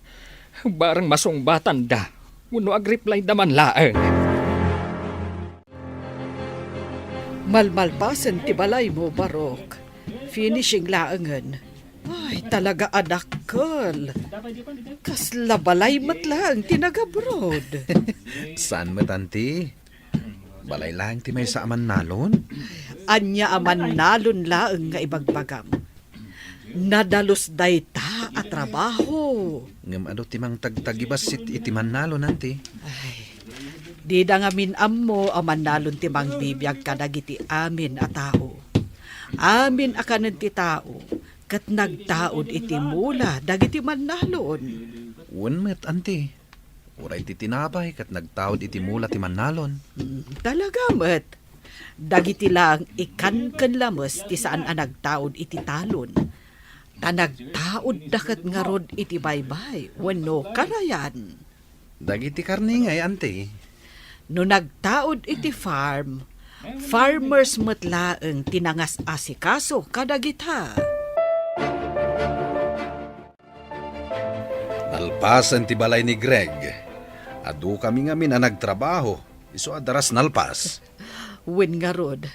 Speaker 2: Barang masungbatan da. Uno agreply daman laeng.
Speaker 6: Malmalpasan ti balay mo, Barok. Finishing laangan. Ay, talaga adakkel. Kasla balay matlang tinagabroad.
Speaker 4: Saan mo, tanti? Balay lang ti may sa aman nalon?
Speaker 6: Anya aman nalon laeng nga ibagbagam. Nadalos dayta at trabaho.
Speaker 4: Ngam ado timang tagtagibas iti man nalon, nanti.
Speaker 6: Ay, di da nga minammo aman nalon timang bibiyag kadagiti amin a tao. Amin akanan ti tao, kat nagtaod iti mula dagiti man nalon.
Speaker 4: Unmet, anti. Uray ti tinapay kat nagtaod iti mula ti man nalon.
Speaker 6: Talaga met. Dagiti lang ikan lamas ti saan a nagtaod iti talon. Ta nagtaod dakat nga rod iti baybay, wano karayan.
Speaker 4: Dagiti karni ngay, anti.
Speaker 6: No nagtaod iti farm, farmers matlaeng tinangas asikaso kadagita.
Speaker 9: Nalpasan ti balay ni Greg. Adu kami nga min nagtrabaho. Iso adaras nalpas.
Speaker 6: Wen nga rod.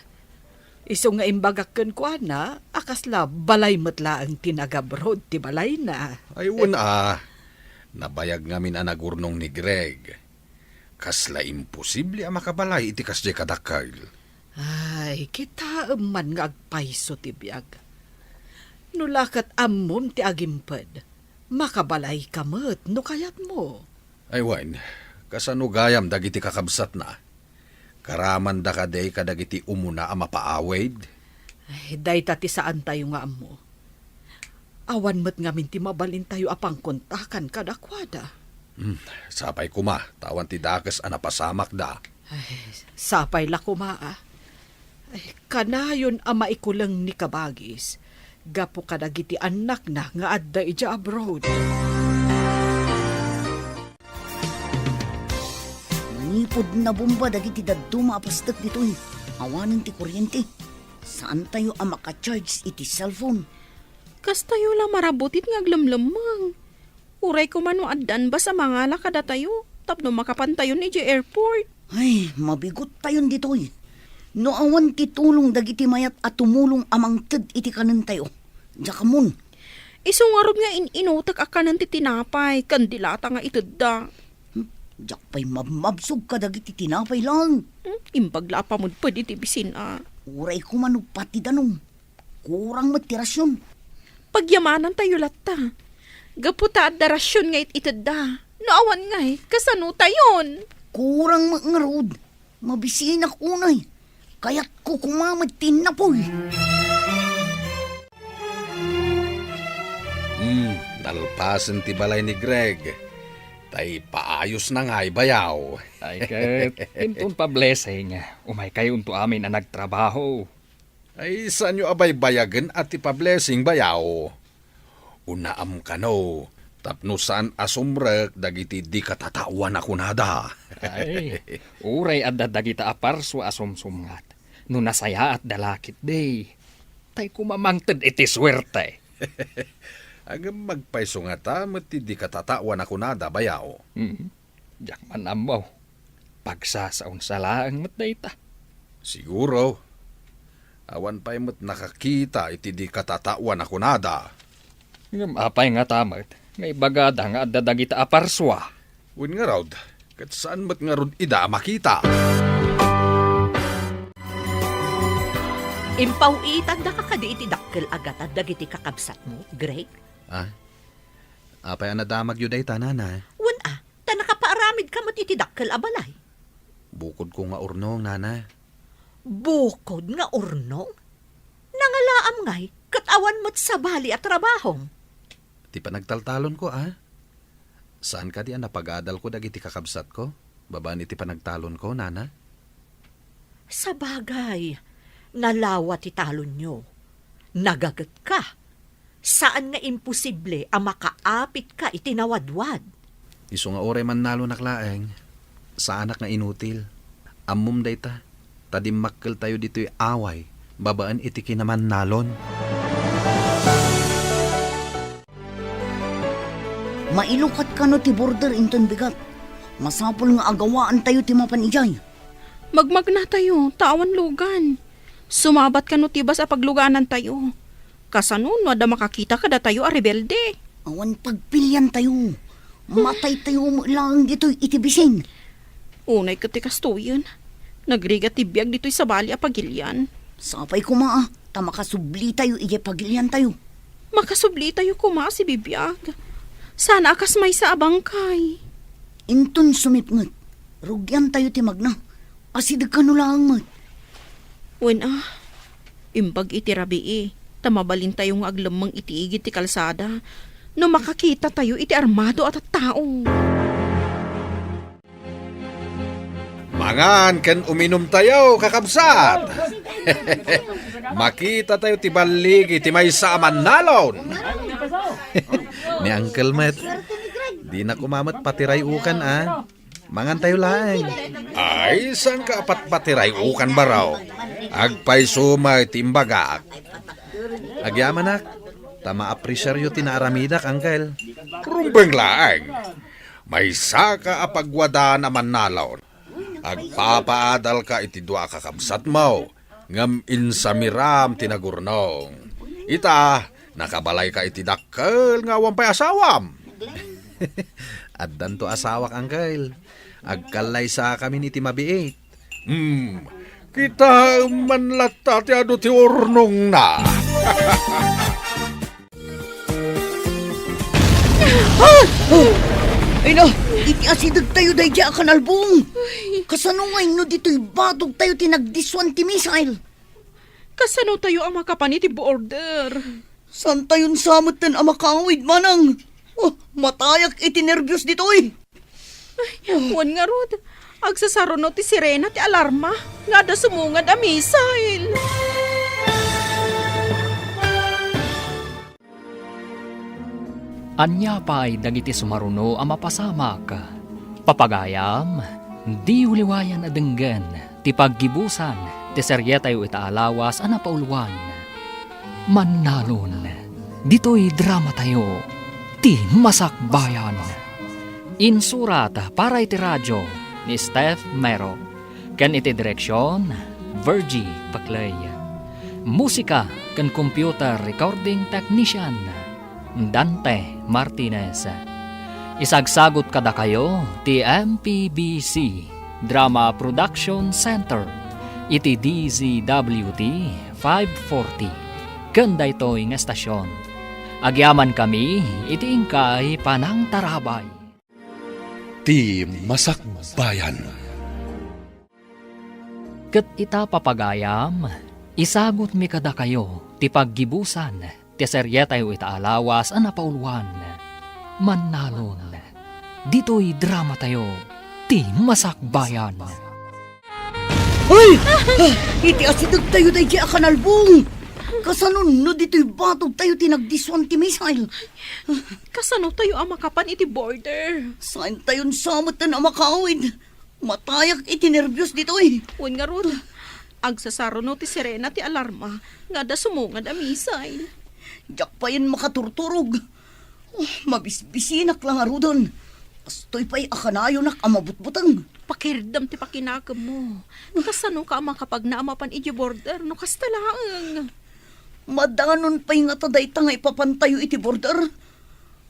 Speaker 6: Iso nga imbagakken ko na, akasla balay matla ang tinagabrod ti balay na.
Speaker 9: Ay nabayag nga min nagurnong ni Greg. Kasla imposible ang makabalay iti kasjay kadakal.
Speaker 6: Ay, kita man nga agpaiso ti biyag. Nulakat ammom ti agimped. Makabalay ka met, no kayat mo.
Speaker 9: Ay wan, kasano gayam dagiti kakabsat na. Karaman da kaday kadagiti umuna a mapaawid.
Speaker 6: Ay, day tati saan tayo nga ammo. Awan met ngamin ti mabalin tayo apang kontakan kadakwada.
Speaker 9: Sapay kuma, tawan ti dakas a napasamak da.
Speaker 6: Ay, sapay la kumaa. Ay, kanayon ang maikulang ni Kabagis. Gapo kadagiti anak na nga adda ija abroad.
Speaker 3: Manipod na bomba dagiti dadto maapastak ditoy. Awanan ti kuryente. Saan tayo ang makacharge iti cellphone?
Speaker 5: Kas tayo lang marabutit nga aglamlamang. Uray ko man addan ba sa mga lakada tayo? Tapno makapantayon ni airport.
Speaker 3: Ay, mabigot tayon ditoy. No awan ti tulong dagiti mayat at tumulong amang ted iti kanan tayo. Jakamon.
Speaker 5: Isungarod nga inutak akanan ti tinapay. Kandilata nga itudda.
Speaker 3: Jak pa'y mabsog ka dagiti tinapay lang.
Speaker 5: Imbagla pa mo pwede ti bisin
Speaker 3: Uray ko man pati danong. Kurang matirasyon.
Speaker 5: Pagyamanan tayo latta. Gaputa at darasyon nga itudda. Naawan nga kasano tayon?
Speaker 3: Kurang mangarod. Mabisin unay. Kaya't ko kumamatin na po'y.
Speaker 9: Nalpasan ti balay ni Greg. Tay paayos na nga'y bayaw.
Speaker 2: Ay ket, intun pa blessing. Umay kayo unto amin na nagtrabaho.
Speaker 9: Ay saan nyo abay bayagan at ipa-blessing bayaw? Unaam ka no. Tapno saan asumrek dagiti di katatawan ako nada.
Speaker 2: Ay, uray at dadagita aparso asumsumngat. No nasaya at dalakit day. Tay kumamangted iti swerte.
Speaker 9: Agam magpaiso nga ta, mati di katatawan ako nada bayaw.
Speaker 2: Diyak man amaw. Pagsasaon sa laang matday ta.
Speaker 9: Siguro. Awan pa'y mat nakakita iti di katatawan ako nada.
Speaker 2: Apay nga tamat. Ngay bagada nga at dadagita aparswa.
Speaker 9: Win nga raw, kat saan mat nga rod ida makita?
Speaker 7: Impawitan da ka kadi iti dakkel agat at dagiti kakabsat mo, Greg?
Speaker 4: Apay anadamag yun ay tanana.
Speaker 7: Wan ta nakapaaramid ka iti dakkel abalay.
Speaker 4: Bukod ko nga urnong, nana.
Speaker 7: Bukod nga urnong? Nangalaam ngay, katawan mo't sa bali at trabahong.
Speaker 4: Ti pa nagtaltalon ko, Saan ka di napag-adal ko dagiti kakabsat ko? Babaan iti panagtalon ko, nana?
Speaker 7: Sa bagay, nalawa ti talon nyo. Nagagat ka. Saan nga imposible ang makaapit ka itinawadwad?
Speaker 4: Iso nga oray man nalo naklaeng. Sa anak nga inutil. Ammum day ta. Tadimakkel tayo dito'y away. Babaan iti kinaman nalon.
Speaker 3: Mailukat ka no ti border inton bigat. Masapol nga agawaan tayo ti mapanijay.
Speaker 5: Magmagna tayo, tawan lugan. Sumabat ka no tibas a pagluganan tayo. Kasanun, wada makakita kada tayo a rebelde.
Speaker 3: Awan pagpilyan tayo. Matay tayo mo lang dito'y itibisin.
Speaker 5: Unay katikas to yun. Nagriga tibiyag dito'y sa bali a pagilyan.
Speaker 3: Sapay kumaa, tamakasubli tayo ije pagilyan tayo.
Speaker 5: Makasubli tayo kuma si bibiyag. Sana akas may sa abangkay.
Speaker 3: Inton sumipngat. Rugyan tayo ti magna. Asidag ka no lang mat.
Speaker 5: Wen imbag iti rabi tamabalin tayo nga aglamang itiigit ti kalsada. No makakita tayo iti armado at tao.
Speaker 9: Mangan ken uminom tayo, kakabsat. Makita tayo ti balig iti may sa nalon.
Speaker 4: Ni Uncle Matt, di na kumamat patiray ukan, Mangan tayo lang.
Speaker 9: Ay, saan ka apat patiray ukan baraw? Agpay sumay timbagak.
Speaker 4: Agyaman nak, tama apresyaryo tinaaramidak, Uncle.
Speaker 9: Rumbeng laeng. May saka apagwada naman nalon. Agpapaadal ka iti dua kakabsat mo. Ngam insamiram tinagurnong. Ita, nakabalay ka iti dakkel nga wampay asawam.
Speaker 4: Addan to asawak, Uncle. Agkalay sa kami ni ti mabiit.
Speaker 9: Kita manlata ti ado ti urnong na.
Speaker 3: Ay na, iti asidag tayo dahi di akanalbong. Kasanungay no dito'y batog tayo tinagdiswan ti missile.
Speaker 5: Kasano tayo ang makapaniti border?
Speaker 3: San tayon samot tan amakawid manang? Oh, matayak iti nervyos dito'y.
Speaker 5: Wan nga rod. Agsasaruno ti sirena ti alarma. Nga da sumungad a missile.
Speaker 2: Anya pa'y dagiti sumaruno ang mapasamak. Papagayam, di uliwayan adenggan, ti paggibusan, ti seryetayo itaalawas ang napauluan. Mannalon, dito'y drama tayo, ti masakbayan. Insurat para iti radyo ni Steph Mero, kan iti direksyon, Virgie Paclay. Musika kan computer recording technician, Dante Martinez. Isagsagot kada kayo ti MPBC Drama Production Center iti DZWT 540 kanda ito'y nga estasyon. Agyaman kami iti ingkay panang tarabay.
Speaker 1: Ti Masakbayan.
Speaker 2: Ket ita papagayam, isagot mi kada kayo ti paggibusan ti seryetayo itaalawas ang napauluan. Mannalon, dito'y drama tayo, ti masakbayan.
Speaker 3: Ay! Iti asidag tayo dahi di akanalbong. Kasanon no dito'y batog tayo tinagdiswan ti missile.
Speaker 5: Kasano tayo ang makapan iti border?
Speaker 3: Saan tayon samot tan amakawid? Matayak iti nervyos dito'y.
Speaker 5: Wan nga rod. Agsasaruno ti sirena ti alarma. Nga da sumungad a missile.
Speaker 3: Diyak pa yan makaturturog. Oh, mabisbisinak lang arudon. Astoy pa'y akanayo nak amabutbutang.
Speaker 5: Pakirdam ti pakinakam mo. Kasano ka ang makapag naamapan iti border no kastalaang.
Speaker 3: Madanon pa'y nga taday tangay papantayo iti border.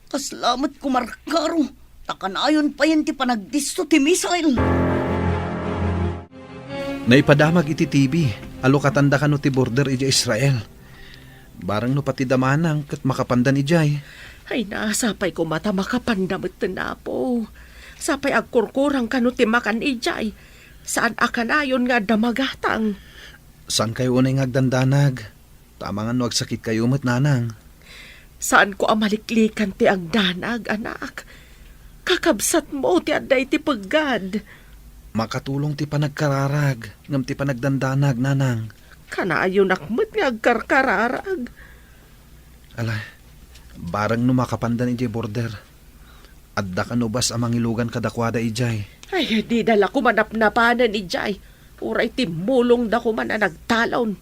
Speaker 3: Kaslamat kumarkaro. Takanayon pa yan ti panagdisto ti missile.
Speaker 4: Naipadamag iti TV, alo katanda ka no ti border iti Israel. Barang no pati damanang kat makapandan ijay.
Speaker 8: Ay nasapay ko mata makapandamit na po. Sapay agkurkurang kano ti makan ijay. Saan akanayon nga damagatang.
Speaker 4: Saan kayo unay ngagdandanag? Tama nga no agsakit kayo mat nanang.
Speaker 8: Saan ko amaliklikan ti agdanag, anak? Kakabsat mo ti aday ti paggad.
Speaker 4: Makatulong ti panagkararag, ngam ti panagdandanag nanang.
Speaker 8: Kanayon akmet nga agkarkararag.
Speaker 4: Alay, barang no makapandan ijay border. Adda ka no bas amang ilugan kadakwada ijay.
Speaker 8: Ay, di dala ko manapnapanan ijay. Uray timulong da ko man na nagtalon.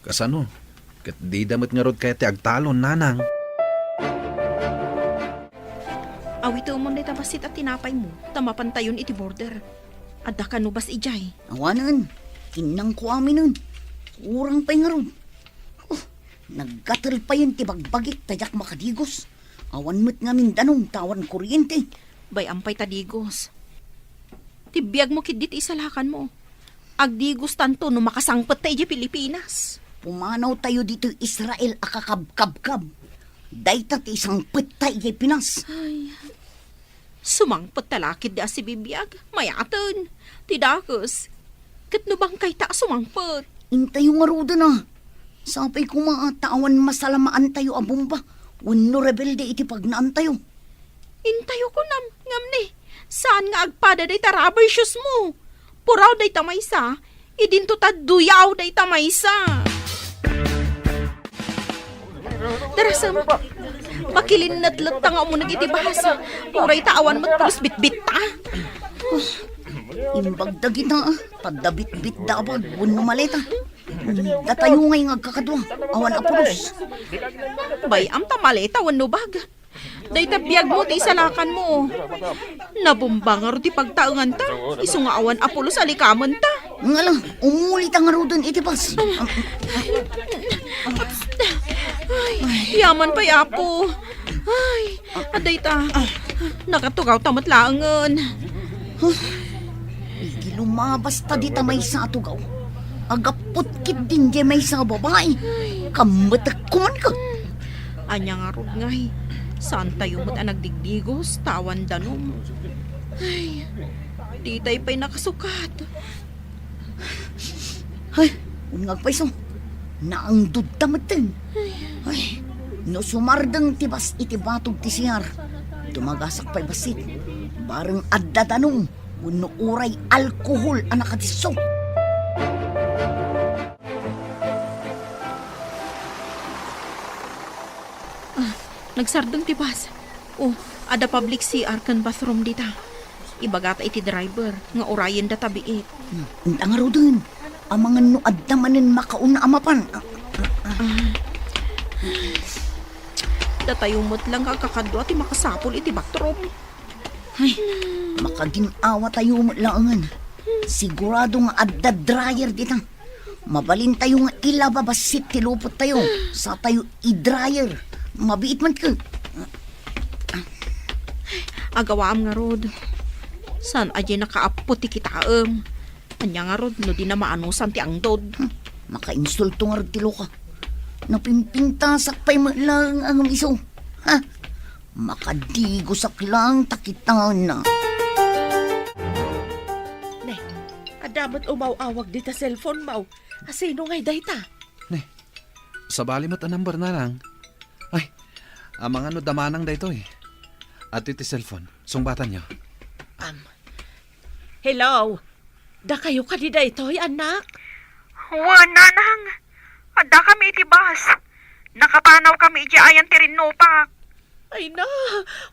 Speaker 4: Kasano? Kat di damot nga rod kaya ti agtalon nanang.
Speaker 5: Awito mo na itabasit at tinapay mo. Tamapantayon iti border. Adda ka no bas ijay.
Speaker 3: Awanan, inang ko amin nun. Urang pa'y nga ron. Oh, naggatal pa yun ti bagbagik tayak makadigos. Awan mo't nga Mindanong tawan kuryente.
Speaker 5: Bay ampay tadigos. Tibiyag mo kidit isalakan mo. Agdigos tanto no makasangpet tayo di Pilipinas.
Speaker 3: Pumanaw tayo dito Israel akakabkabkab. Dayta ti isang petay di Pinas.
Speaker 5: Sumangpet talakid da si bibiyag. Mayatan. Tidakos. Kat no bang kay ta sumangpet?
Speaker 3: Intayo nga ruda na. Sapay ko tawan masalamaan tayo a bomba. Wano rebelde iti pagnaan tayo.
Speaker 5: Intayo ko ngam ni. Saan nga agpada day tarabay shoes mo? Puraw day tamaysa. Idinto ta duyaw day tamaysa. Darasam. Bakilin nadlat ta nga mo nagitibahas. Puray tawan mo't plus bitbit ta.
Speaker 3: Imbagda kita padabit-bit dabag wano maleta. Datayo ngay ngagkakadwa. Awan apulos.
Speaker 5: Bay am tamaleta wano bag. Day tabiyag mo ti isalakan mo. Nabumbangar ti pagtaungan ta. Isu nga awan apulos alikaman ta.
Speaker 3: Nga lang, umulit ang arudon itipas.
Speaker 5: Yaman pa yapo. Ay, aday ta. Nakatugaw tamat laangan.
Speaker 3: Igi lumabas ta di ta may sa atugaw. Agapot kid din di may sa babae. Kamatak kuman ka.
Speaker 5: Anya nga rod ngay. Saan tayo mo't ang nagdigdigos, tawan danom. Ay, di tayo pa'y nakasukat.
Speaker 3: Ay, ungag pa iso. Naangdod tamatin. Ay, no sumardang tibas iti batog ti siyar. Dumagasak pa'y basit. Barang addadanong. Uno uray alkohol ang nakatiso.
Speaker 5: Nagsardong tibas. Oh, ada public CR kan bathroom dita. Ibagata iti driver, nga orayan da tabiit.
Speaker 3: Ang nga din. Ang mga nuad namanin makauna amapan.
Speaker 5: Datayo mo't lang kakakadwa ti makasapol iti bathroom.
Speaker 3: Ay, makaginawa tayo laangan. Sigurado nga adda dryer dita. Mabalin tayo nga ilababasit ti lupot tayo. Sa tayo i-dryer. Mabiit man ka.
Speaker 5: Agawaam nga rod. San aje nakaapot ti kitaam. Anya nga rod, no di na maanusan ti angdod.
Speaker 3: Maka-insulto nga rod ti loka. Napimpintasak pa'y lang ang iso. Ha? Makadigosak lang takitan na.
Speaker 8: Ne, adamot umaw-awag di ta cellphone maw. Asino ngay dayta?
Speaker 4: Sa bali mat ang number na lang. Ay, ang mga no damanang da ito eh. At iti cellphone, sungbatan niyo.
Speaker 8: Hello? Da kayo ka di daytoy, anak?
Speaker 10: Nanang. Ada kami iti bus. Nakapanaw kami iti ayan ti Rinnopak.
Speaker 8: Ay na,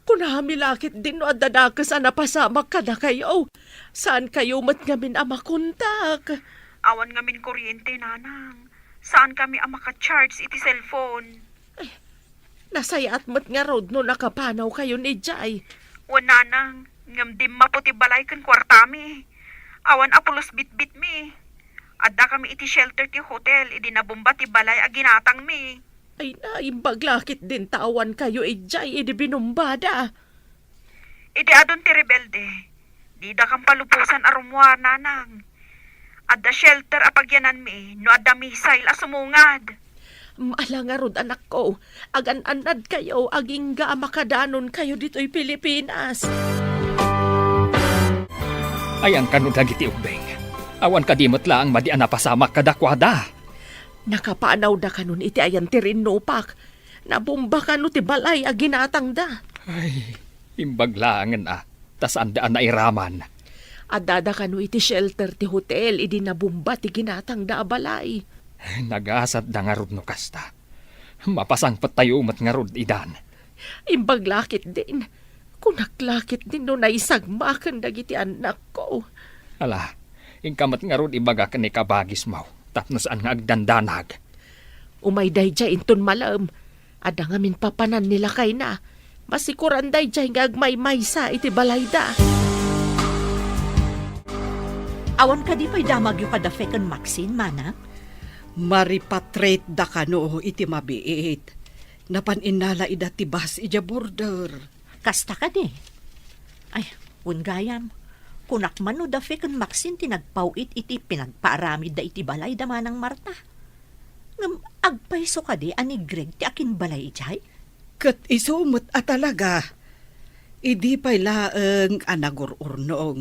Speaker 8: kunami lakit din no adadakas na pasamak ka da kayo. Saan kayo mat ngamin amakontak?
Speaker 10: Awan ngamin kuryente, nanang. Saan kami ang maka-charge iti cellphone?
Speaker 8: Nasayat mat nga road no nakapanaw kayo ni Jay.
Speaker 10: Nanang. Ngam dim maputi balay kan kwartami. Awan apulos bit-bit mi. Adda kami iti shelter ti hotel. Idi nabumba ti balay a ginatang mi.
Speaker 8: Ay na, imbaglakit din tawan kayo Jay, idi binumbada.
Speaker 10: Idi adon ti rebelde. Di da kang palupusan arumwa, nanang. Adda shelter apagyanan mi. No adda misail a sumungad.
Speaker 8: Maala nga rod anak ko, agan-anad kayo, aging ga makadanon kayo dito'y Pilipinas.
Speaker 2: Ayan ka no dagiti ubeng. Awan kadimot lang madi anapasamak kadakwada.
Speaker 8: Nakapanaw da kanon iti ayan ti Rinnopak. Nabumba ka no ti balay a ginatang da.
Speaker 2: Ay, imbaglangan tas andaan na iraman.
Speaker 8: Adada ka no iti shelter ti hotel, idi nabumba ti ginatang da balay.
Speaker 2: Nagasat da nga rod no kasta. Mapasangpat tayo umat nga rod idan.
Speaker 8: Imbaglakit din. Kunaklakit din no naisagmakan dagiti anak ko.
Speaker 2: Ala, ingkamat nga rod ibaga ka ni kabagis maw. Tapnos ang nga agdandanag.
Speaker 8: Umay dayjay inton malam. Ada nga min papanan nila kay na. Masikuran dayjay nga agmay-maysa iti balayda.
Speaker 7: Awan ka di pa'y damag yung kada feken Maxine, mana?
Speaker 6: Maripatrate da kano iti mabiit. Napaninala ida tibas ija border.
Speaker 7: Kasta ka di. Ay, gayam. Kunak man no da feken Maxine tinagpawit iti pinagpaaramid da iti balay da manang Marta. Ngam agpaiso ka di ani Greg ti akin balay ijay?
Speaker 6: Kat isumot talaga. Idi pa'y laeng anagururnong.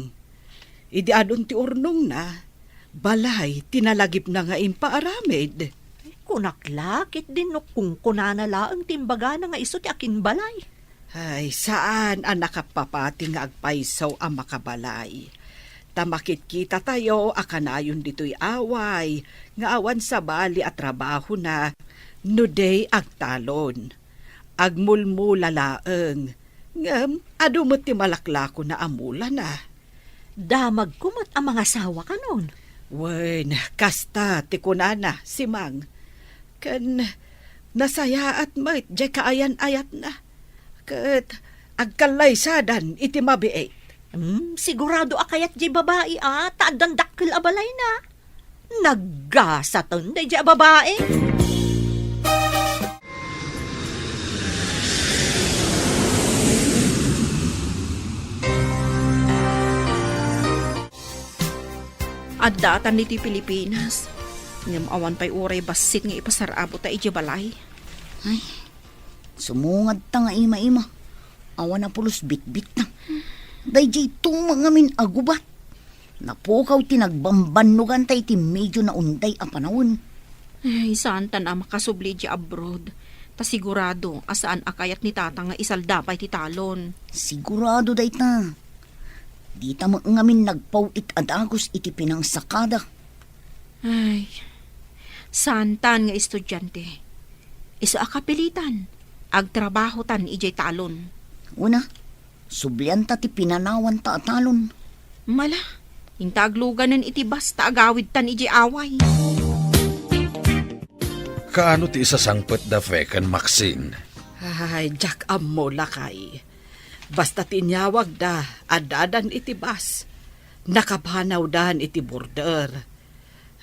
Speaker 6: Idi adon ti urnong na. Balay, tinalagip na nga impaaramid.
Speaker 7: Kunaklakit din no kung kunanala ang timbaga na nga iso ti akin balay.
Speaker 6: Ay, saan ang nakapapati nga agpaisaw ang makabalay? Tamakit kita tayo, akanayon dito'y away, nga awan sa bali at trabaho na, no day agtalon. Agmulmula laeng, ngam, adumot ti malaklako na amula na.
Speaker 7: Damag kumot ang mga sawa ka nun.
Speaker 6: Wen, kasta, ti kunana, si Mang. Kan, nasaya at mait, jay kaayan-ayat na. Kat, agkalay sadan, iti mabiit.
Speaker 7: Sigurado akayat jay babae taadang dakkel abalay na. Naggasatan day jay babae.
Speaker 5: Adatan niti Pilipinas. Ngam awan pa'y uray basit nga ipasarabo ta iti balay.
Speaker 3: Ay, Sumungad ta nga ima-ima. Awan na pulos bit-bit na. Dayjay tumang ngamin agubat. Napukaw tinagbambanugan tay ti medyo na unday a panahon.
Speaker 5: Ay, saan ta na makasubli di abroad? Ta sigurado, asaan akayat ni tata nga isaldapay ti talon.
Speaker 3: Sigurado day ta. Di ta ngamin nagpawit adagos iti pinangsakada.
Speaker 5: Ay, santan nga estudyante. Iso akapilitan. Agtrabaho tan ijay talon.
Speaker 3: Una, sublian ta ti pinanawan ta atalon.
Speaker 5: Mala, intagluganan iti basta agawid tan ijay away.
Speaker 9: Kaano ti isasangpet da fekan Maxine?
Speaker 6: Ay, Jack ammo lakay. Basta tinyawag da, adadan iti bas. Nakapanaw dan iti border.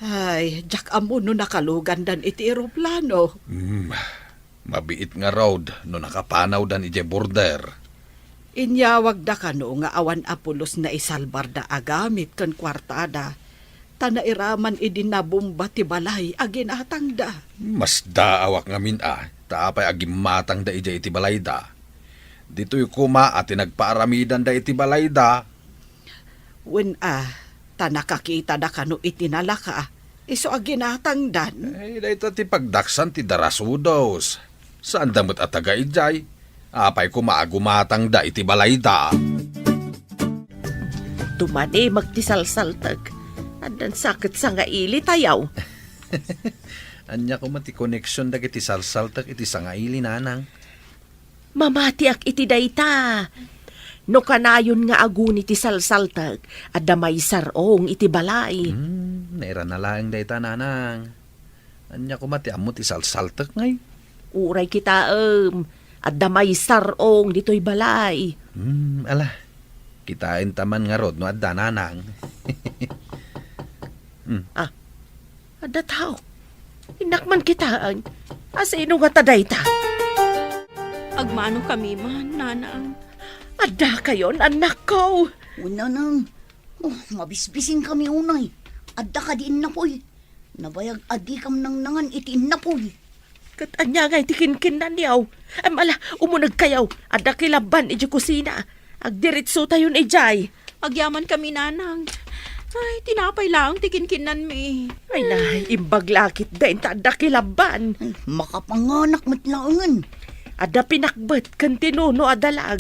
Speaker 6: Ay, Jack ammo no nakalugan dan iti eroplano.
Speaker 9: Mabiit nga road no nakapanaw dan ije border.
Speaker 6: Inyawag da kano nga awan apulos na isalbar da agamit kan kwartada. Tanairaman idinabumba ti balay aginatang da.
Speaker 9: Mas daawak nga min taapay agimatang da ije iti balay da. Dito'y kuma at nagpaaramidan da iti balay da.
Speaker 6: Wen tanakakita da kano itinalaka. Iso aginatang dan.
Speaker 9: Ay, dahito ti pagdaksan ti darasudos. Saan damot at taga ijay? Apay kumaagumatang da iti balay da.
Speaker 8: Tumani magtisalsaltag. Andan sakit sa nga ili tayaw.
Speaker 9: Anya ko mati connection da iti salsaltak iti sangaili nanang.
Speaker 8: Mamati ak iti dayta. No kanayon nga agun iti salsaltag at damay sarong iti balay.
Speaker 9: Naira na lang dayta nanang. Anya ko mati amot ti salsaltak ngay.
Speaker 8: Uray kita at damay sarong dito'y balay.
Speaker 9: Ala, kitain taman nga rod no adda nanang.
Speaker 8: Ada tao. Inakman kitaan. Asino nga tadayta?
Speaker 5: Agmano kami man, nanang.
Speaker 8: Ada kayon, anak ko.
Speaker 3: Una nang. Mabisbising kami unay. Adda ka diin na po'y. Nabayag adi kam nang nangan itiin na po'y.
Speaker 8: Kat anya nga itikinkin na niyaw. Ay mala, umunag kayaw. Ada kilaban iji kusina. Agdiritso tayo na ijay.
Speaker 5: Agyaman kami, nanang. Ay, tinapay lang, tikinkinan mi.
Speaker 8: Ay na, imbaglakit din tada kilaban.
Speaker 3: Ay, makapanganak matlaangan.
Speaker 8: Ada pinakbet kan tinuno adalag.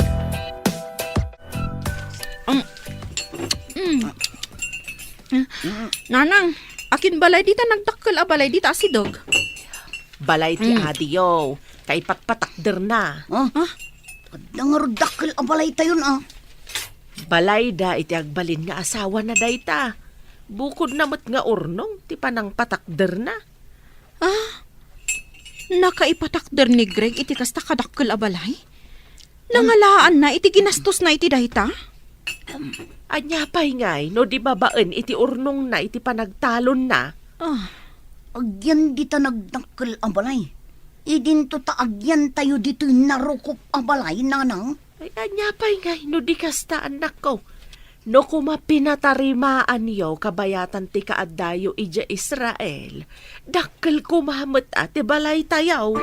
Speaker 5: Nanang, akin balay dita nagdakkel a balay dita asidog.
Speaker 8: Balay ti adiyo. Kay patpatakder na.
Speaker 3: Adda nga rodakkel abalay tayon
Speaker 8: Balay da iti agbalin nga asawa na dayta. Bukod namat nga urnong, ti panang patakder na.
Speaker 5: Nakaipatakder ni Greg iti kasta kadakkel a balay? Nangalaan na iti ginastos na iti dayta?
Speaker 8: Anya pa'y ngay, no di babaan iti urnong na iti panagtalon na.
Speaker 3: Agyan dita nagdakkel abalay. Idinto ta agyan tayo dito narukop abalay, nanang.
Speaker 8: Ay, anya pa'y ngay, no di kasta anak ko. No kumapinatarimaan yo kabayatan ti kaaddayo ija Israel, dakkel kumamet ati balay tayaw.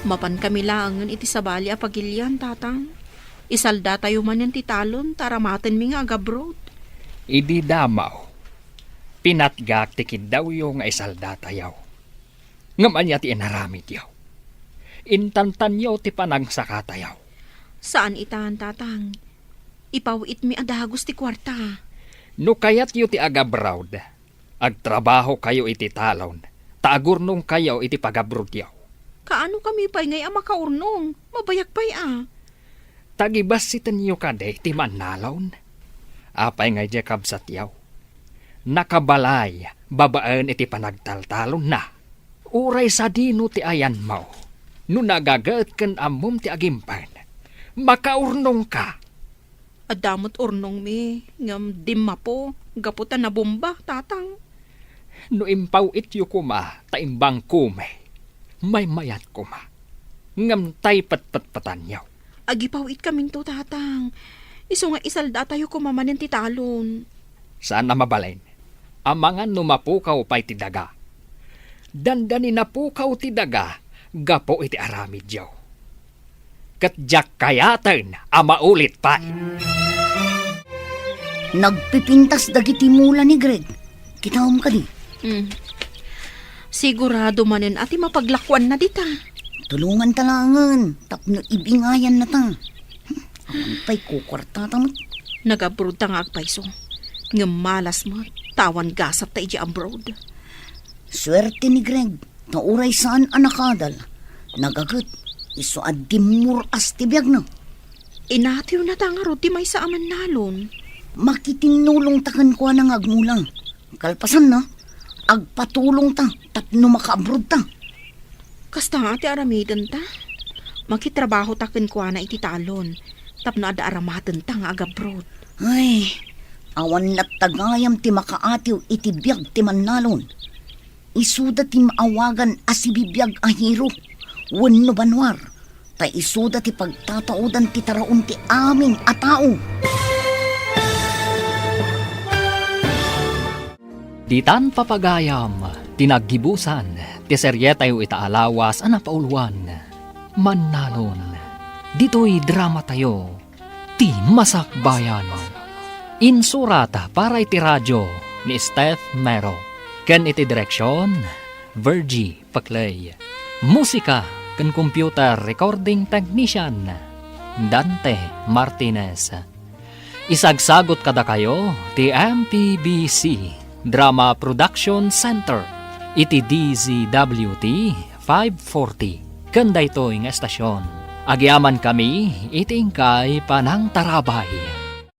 Speaker 5: Mapan kami langan iti sabali a pagilyan, tatang. Isalda tayo man yan ti talon, taramaten mi nga agabrod.
Speaker 2: Idi damaw. Pinatgak ti kidaw yung isalda tayaw. Ngaman niya ti inaramid yaw. Intantan yaw ti panagsaka tayaw.
Speaker 5: Saan itan, tatang? Ipawit mi adagos ti kwarta.
Speaker 2: No kayat yu ti agabrawd, agtrabaho kayo iti talon, taagurnong kayo iti pagabrod yaw.
Speaker 5: Kaano kami pa'y ngay makaurnong? Mabayak pa'y
Speaker 2: Tagibas sitan yu kade ti manalon. Apay ngay di kabsat yaw. Nakabalay, babaan iti panagtaltalon na. Uray sa dino ti ayan mo. No nagagaat kan amom ti agimpan. Makaurnong ka.
Speaker 5: Adamot urnong mi, ngam dimma po, gaputan na bomba, tatang.
Speaker 2: No impaw ityo kuma, taimbang kume. May mayat kuma. Ngam tay patpatpatan yaw.
Speaker 5: Agipawit kaming to, tatang. Iso nga isalda tayo kumamanin ti talon.
Speaker 2: Saan na mabalain? Amangan numapukaw pa'y ti daga. Dandani napukaw ti daga, gapo iti aramid yaw. Katjak kayatan ama ulit pa.
Speaker 3: Nagpipintas dagiti mula ni Greg. Kitawam ka di.
Speaker 5: Sigurado manen ati mapaglakwan na dita.
Speaker 3: Tulungan talangan. Tapno ibingayan na ta. Aman pa'y kukwarta tamot.
Speaker 5: Nag-abroad ta nga agpaiso. Nga malas mo, tawan gasap ta iji abroad.
Speaker 3: Swerte ni Greg. Nauray saan anakadal. Nagagat. Iso adimur as tibiyag na.
Speaker 5: Inatiw na ta nga ro, di may sa aman nalon.
Speaker 3: Makitinulong takan ko ng agmulang. Kalpasan na. Agpatulong ta. Tapno makaabroad ta.
Speaker 5: Kasta nga ati aramidan ta. Makitrabaho takin ko na iti talon. Tapno ada aramadan ta nga agabroad.
Speaker 3: Ay, awan na't tagayam ti makaatiw iti biyag ti manalon. Isuda ti maawagan asibibiyag ahiro. Wano banwar. Ta isuda ti pagtataudan ti taraon ti aming atao.
Speaker 2: Ditan papagayam, tinaggibusan, ti seryetayo itaalawas ana pauluan. Mannalon, dito'y drama tayo, ti Masakbayan. Insurata para iti radyo ni Steph Mero. Ken iti direksyon, Virgie Paclay. Musika ken computer recording technician, Dante Martinez. Isagsagot kada kayo ti MPBC Drama Production Center iti DZWT 540 kanda ito nga estasyon. Agyaman kami iting kay Panang Tarabay.